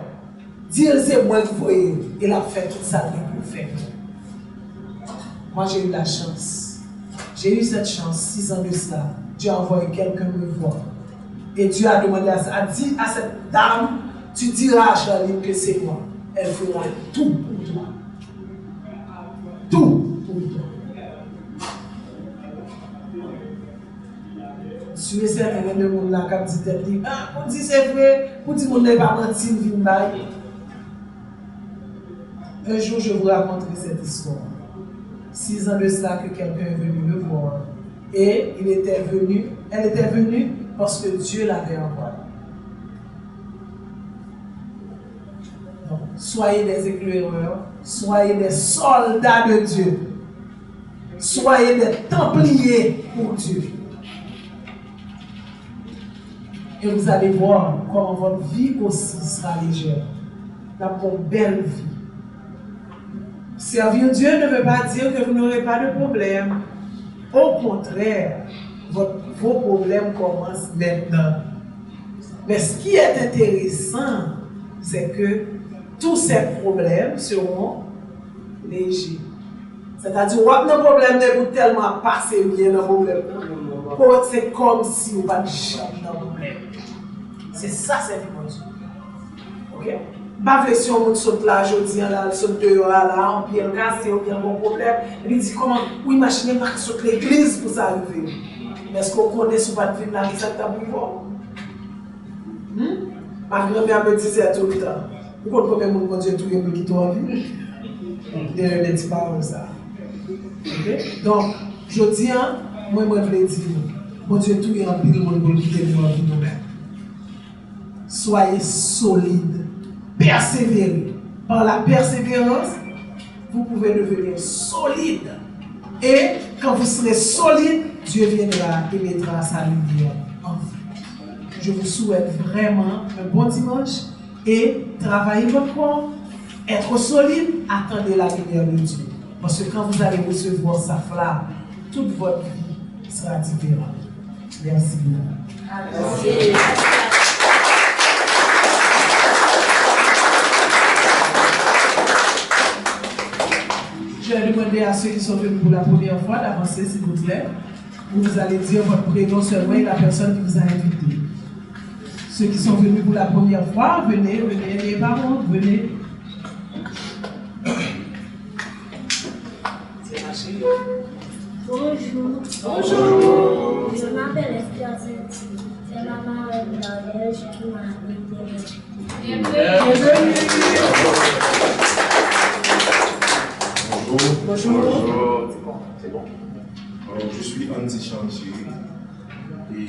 dire c'est moi qui voyais. Il a fait tout ça pour faire. Moi, j'ai eu la chance. J'ai eu cette chance, 6 ans de cela. Dieu a envoyé quelqu'un me voir. Et Dieu a demandé a dit à cette dame, tu diras à Charline que c'est moi. Elle fera tout pour toi. Tout pour toi. Je suis certain que le monde là, comme dit, ah, on dit c'est vrai, on dit que mon n'est pas menti, une vie. Un jour, je vous raconterai cette histoire. 6 ans de cela que quelqu'un est venu me voir. Et elle était venue parce que Dieu l'avait envoyé. Donc, soyez des éclaireurs, soyez des soldats de Dieu. Soyez des templiers pour Dieu. Et vous allez voir comment votre vie aussi sera légère. D'avoir une belle vie. Servir Dieu ne veut pas dire que vous n'aurez pas de problème. Au contraire, vos problèmes commencent maintenant. Mais ce qui est intéressant, c'est que tous ces problèmes seront légers. C'est-à-dire, on a un problème de vous tellement passer bien dans le problème. C'est comme si on va jamais dans le problème. C'est ça, c'est dimension. Ok? Pas si on saute là, je dis là, saute dehors là, on pierre cassé, on a un bon problème. Et il dit comment, oui, imaginez pas que saute l'église pour ça arriver. Mais est-ce qu'on connaît ce pas de film là, qui s'est tabouillé? Ma grand-mère me disait tout le temps, pourquoi combien de monde quand Dieu tout est qui toi en vie? Il y a des petits paroles ça. Ok? Donc, je dis, moi, je veux dire, mon Dieu tout est en pile, mon Dieu qui est en vie nous-mêmes. Soyez solides. Persévérer. Par la persévérance, vous pouvez devenir solide. Et quand vous serez solide, Dieu viendra et mettra sa lumière en vous. Je vous souhaite vraiment un bon dimanche et travaillez votre corps, être solide, attendez la lumière de Dieu. Parce que quand vous allez recevoir sa flamme, toute votre vie sera différente. Merci beaucoup. Merci. Je vais demander à ceux qui sont venus pour la première fois d'avancer, s'il vous plaît. Vous allez dire votre prénom seulement et la personne qui vous a invité. Ceux qui sont venus pour la première fois, venez, les parents, venez. Bonjour. Bonjour. Je m'appelle Esther Zenti. C'est maman de Belge qui m'a invité. Bienvenue. Bonjour. C'est bon. Je suis Andy Chantier et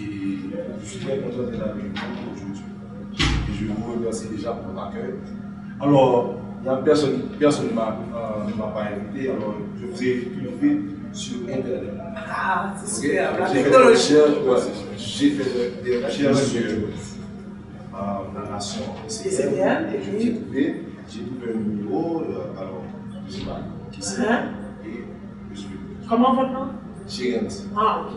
je suis très content d'être avec vous aujourd'hui. Et je vous remercie déjà pour votre accueil. Alors, il y a personne ne m'a pas invité, alors je vous ai trouvé sur Internet. Ah, c'est super. J'ai fait des recherches sur la nation. C'est bien. J'ai trouvé un numéro, alors je ne sais pas qui c'est. Et je suis. Comment votre nom? Chérens. Ah, ok.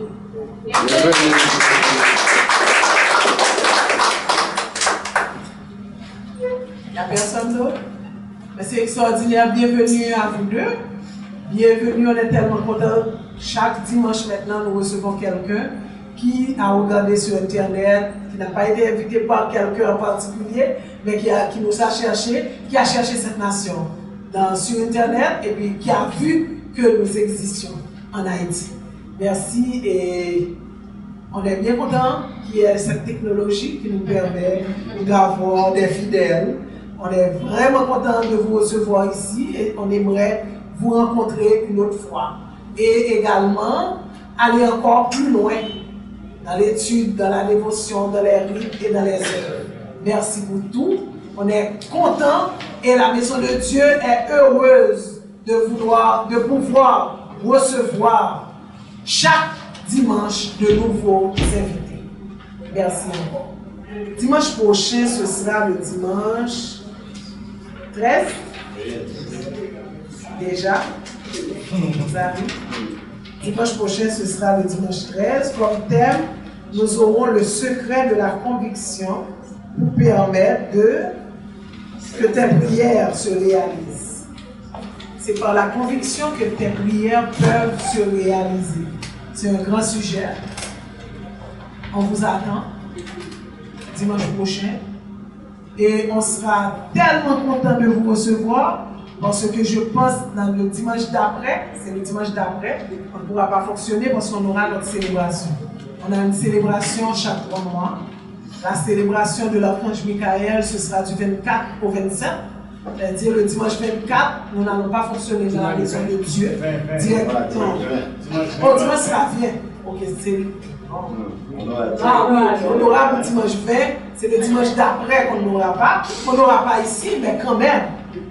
Il n'y a personne d'autre? Mais c'est extraordinaire. Bienvenue à vous deux. Bienvenue, on est tellement contents. Chaque dimanche maintenant, nous recevons quelqu'un qui a regardé sur Internet, qui n'a pas été invité par quelqu'un en particulier, mais qui nous a cherché, qui a cherché cette nation sur Internet et puis qui a vu que nous existions en Haïti. Merci et on est bien content qu'il y ait cette technologie qui nous permet d'avoir des fidèles. On est vraiment content de vous recevoir ici et on aimerait vous rencontrer une autre fois. et également aller encore plus loin dans l'étude, dans la dévotion, dans les rites et dans les œuvres. Merci pour tout. On est content et la maison de Dieu est heureuse de pouvoir recevoir chaque dimanche de nouveaux invités. Merci encore. Dimanche prochain, ce sera le dimanche 13. Déjà, vous avez. Dimanche prochain, ce sera le dimanche 13. Comme thème, nous aurons le secret de la conviction pour permettre que tes prières se réalisent. C'est par la conviction que tes prières peuvent se réaliser. C'est un grand sujet. On vous attend dimanche prochain. Et on sera tellement content de vous recevoir parce que je pense dans le dimanche d'après, c'est le dimanche d'après, on ne pourra pas fonctionner parce qu'on aura notre célébration. On a une célébration chaque 3 mois. La célébration de l'archange Michael, ce sera du 24 au 27. C'est-à-dire le dimanche 24, nous n'allons pas fonctionner dans la maison de Dieu directement. Oh, dimanche sera bien. Ok, c'est... Ah oui, on aura le dimanche 20, c'est le dimanche d'après qu'on n'aura pas. On n'aura pas ici, mais quand même,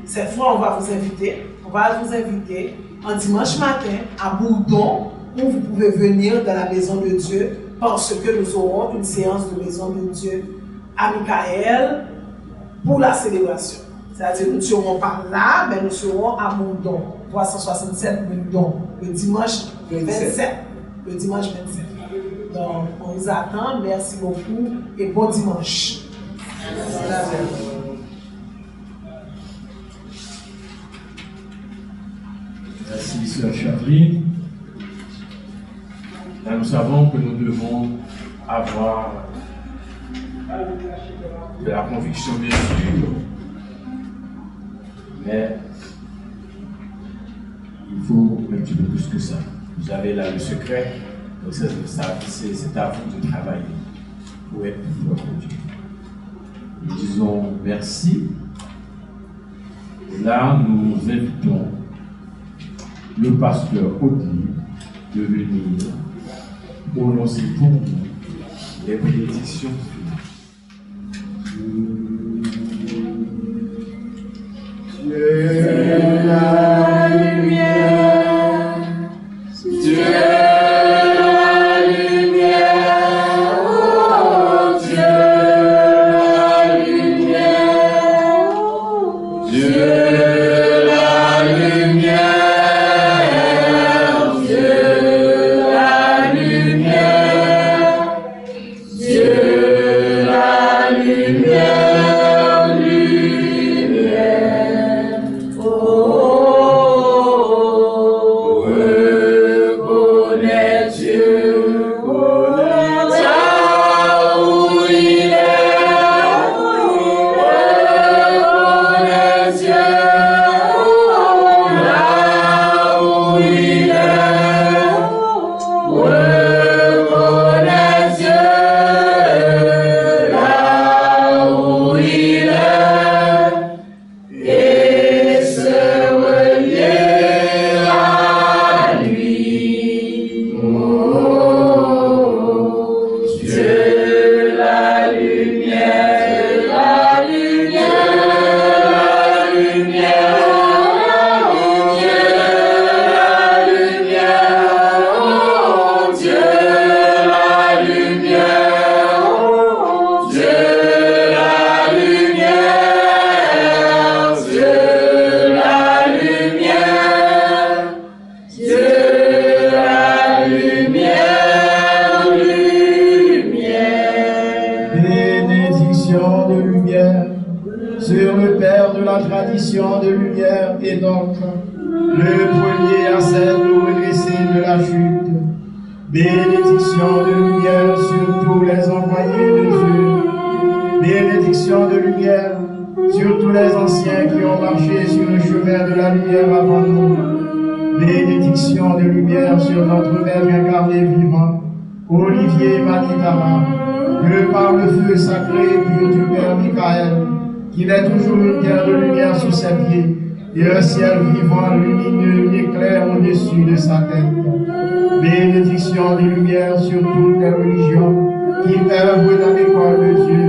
cette fois on va vous inviter. On va vous inviter un dimanche matin à Bourdon, où vous pouvez venir dans la maison de Dieu, parce que nous aurons une séance de maison de Dieu à Michael pour la célébration. C'est-à-dire nous ne serons pas là, mais nous serons à Bourdon, 367 Bourdon, le dimanche 27. Le dimanche 27. Donc, on vous attend. Merci beaucoup et bon dimanche. Merci, Sœur Chaveline. Là, nous savons que nous devons avoir de la conviction, bien sûr, mais il faut un petit peu plus que ça. Vous avez là le secret, donc c'est à vous de travailler pour être plus fort que Dieu. Nous disons merci. Et là, nous invitons le pasteur Audi de venir prononcer pour nous les bénédictions Dieu la lumière, Dieu la lumière, oh Dieu la lumière, Dieu la lumière, Dieu la lumière, Dieu la lumière. Sur le Père de la tradition de lumière et donc le premier à celle au redressé de la chute. Bénédiction de lumière sur tous les envoyés de Dieu. Bénédiction de lumière sur tous les anciens qui ont marché sur le chemin de la lumière avant nous. Bénédiction de lumière sur notre Maître incarné vivant, Olivier Manitama, que par le feu sacré et pur du Père Michael, qu'il ait toujours une terre de lumière sur ses pieds, et un ciel vivant, lumineux et clair au-dessus de sa tête. Bénédiction des lumières sur toutes les religions qui œuvrent dans l'école de Dieu.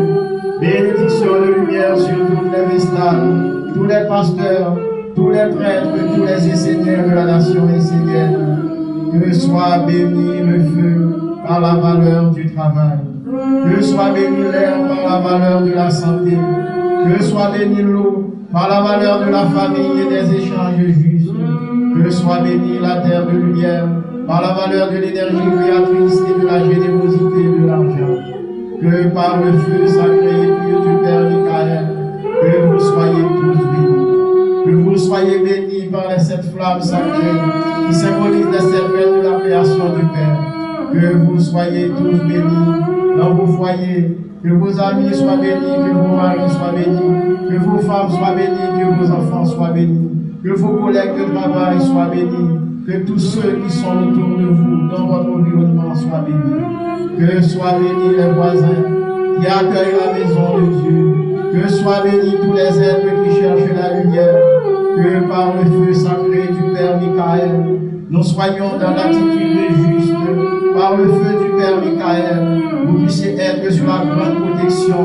Bénédiction de lumière sur toutes les vestales, tous les pasteurs, tous les prêtres, tous les enseignants de la nation essénienne. Que soit béni le feu par la valeur du travail. Que soit béni l'air par la valeur de la santé. Que soit béni l'eau par la valeur de la famille et des échanges justes. Que soit béni la terre de lumière par la valeur de l'énergie créatrice et de la générosité de l'argent. Que par le feu sacré et pur du Père Michael, que vous soyez tous bénis. Que vous soyez bénis par les sept flammes sacrées qui symbolisent les sept règnes de la création du Père. Que vous soyez tous bénis dans vos foyers. Que vos amis soient bénis, que vos maris soient bénis, que vos femmes soient bénies, que vos enfants soient bénis, que vos collègues de travail soient bénis, que tous ceux qui sont autour de vous, dans votre environnement, soient bénis. Que soient bénis les voisins qui accueillent la maison de Dieu. Que soient bénis tous les êtres qui cherchent la lumière. Que par le feu sacré du Père Michael, nous soyons dans l'attitude juste. Par le feu du Père Michael, vous puissiez être sur la grande protection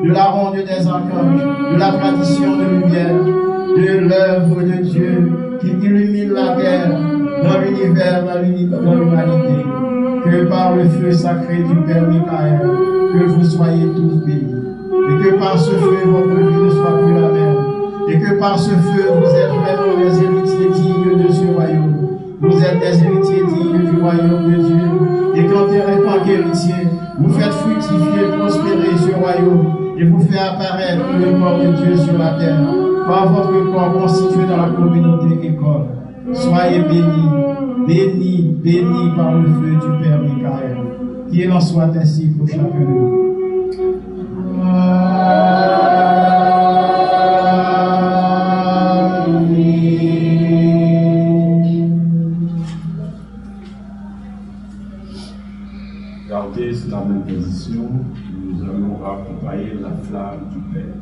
de la ronde des archanges, de la tradition de lumière, de l'œuvre de Dieu qui illumine la terre, dans l'univers, dans l'humanité. Que par le feu sacré du Père Michael, que vous soyez tous bénis. Et que par ce feu, votre vie ne soit plus la même. Et que par ce feu, vous êtes vraiment des héritiers dignes de ce royaume. Vous êtes des héritiers dignes du royaume de Dieu. Et qu'en tant qu'héritier, vous faites fructifier, prospérer ce royaume et vous faites apparaître le corps de Dieu sur la terre par votre corps constitué dans la communauté école. Soyez bénis, bénis, bénis par le feu du Père Michael. Qu'il en soit ainsi pour chacun de vous. Gardez sur la même position, nous allons accompagner la flamme du Père.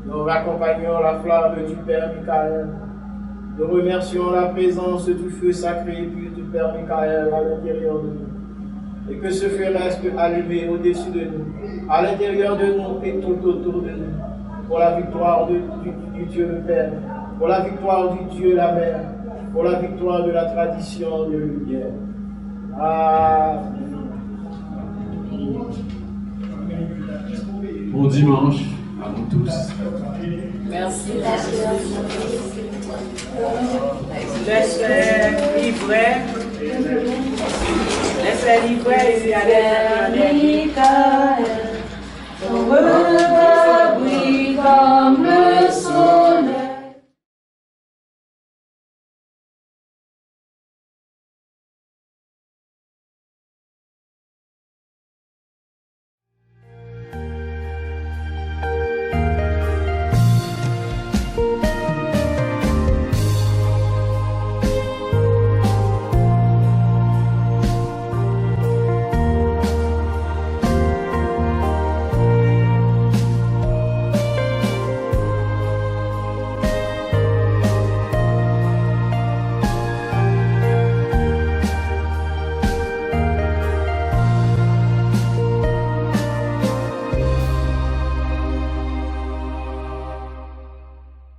Nous accompagnons la flamme du Père Michael. Nous remercions la présence du feu sacré et pur du Père Michael à l'intérieur de nous. Et que ce feu reste allumé au-dessus de nous, à l'intérieur de nous et tout autour de nous, pour la victoire du Dieu le Père, pour la victoire du Dieu la Mère, pour la victoire de la tradition de lumière. Amen. Bon dimanche à vous tous. Merci. Laissez livrer. Laissez livrer et aller.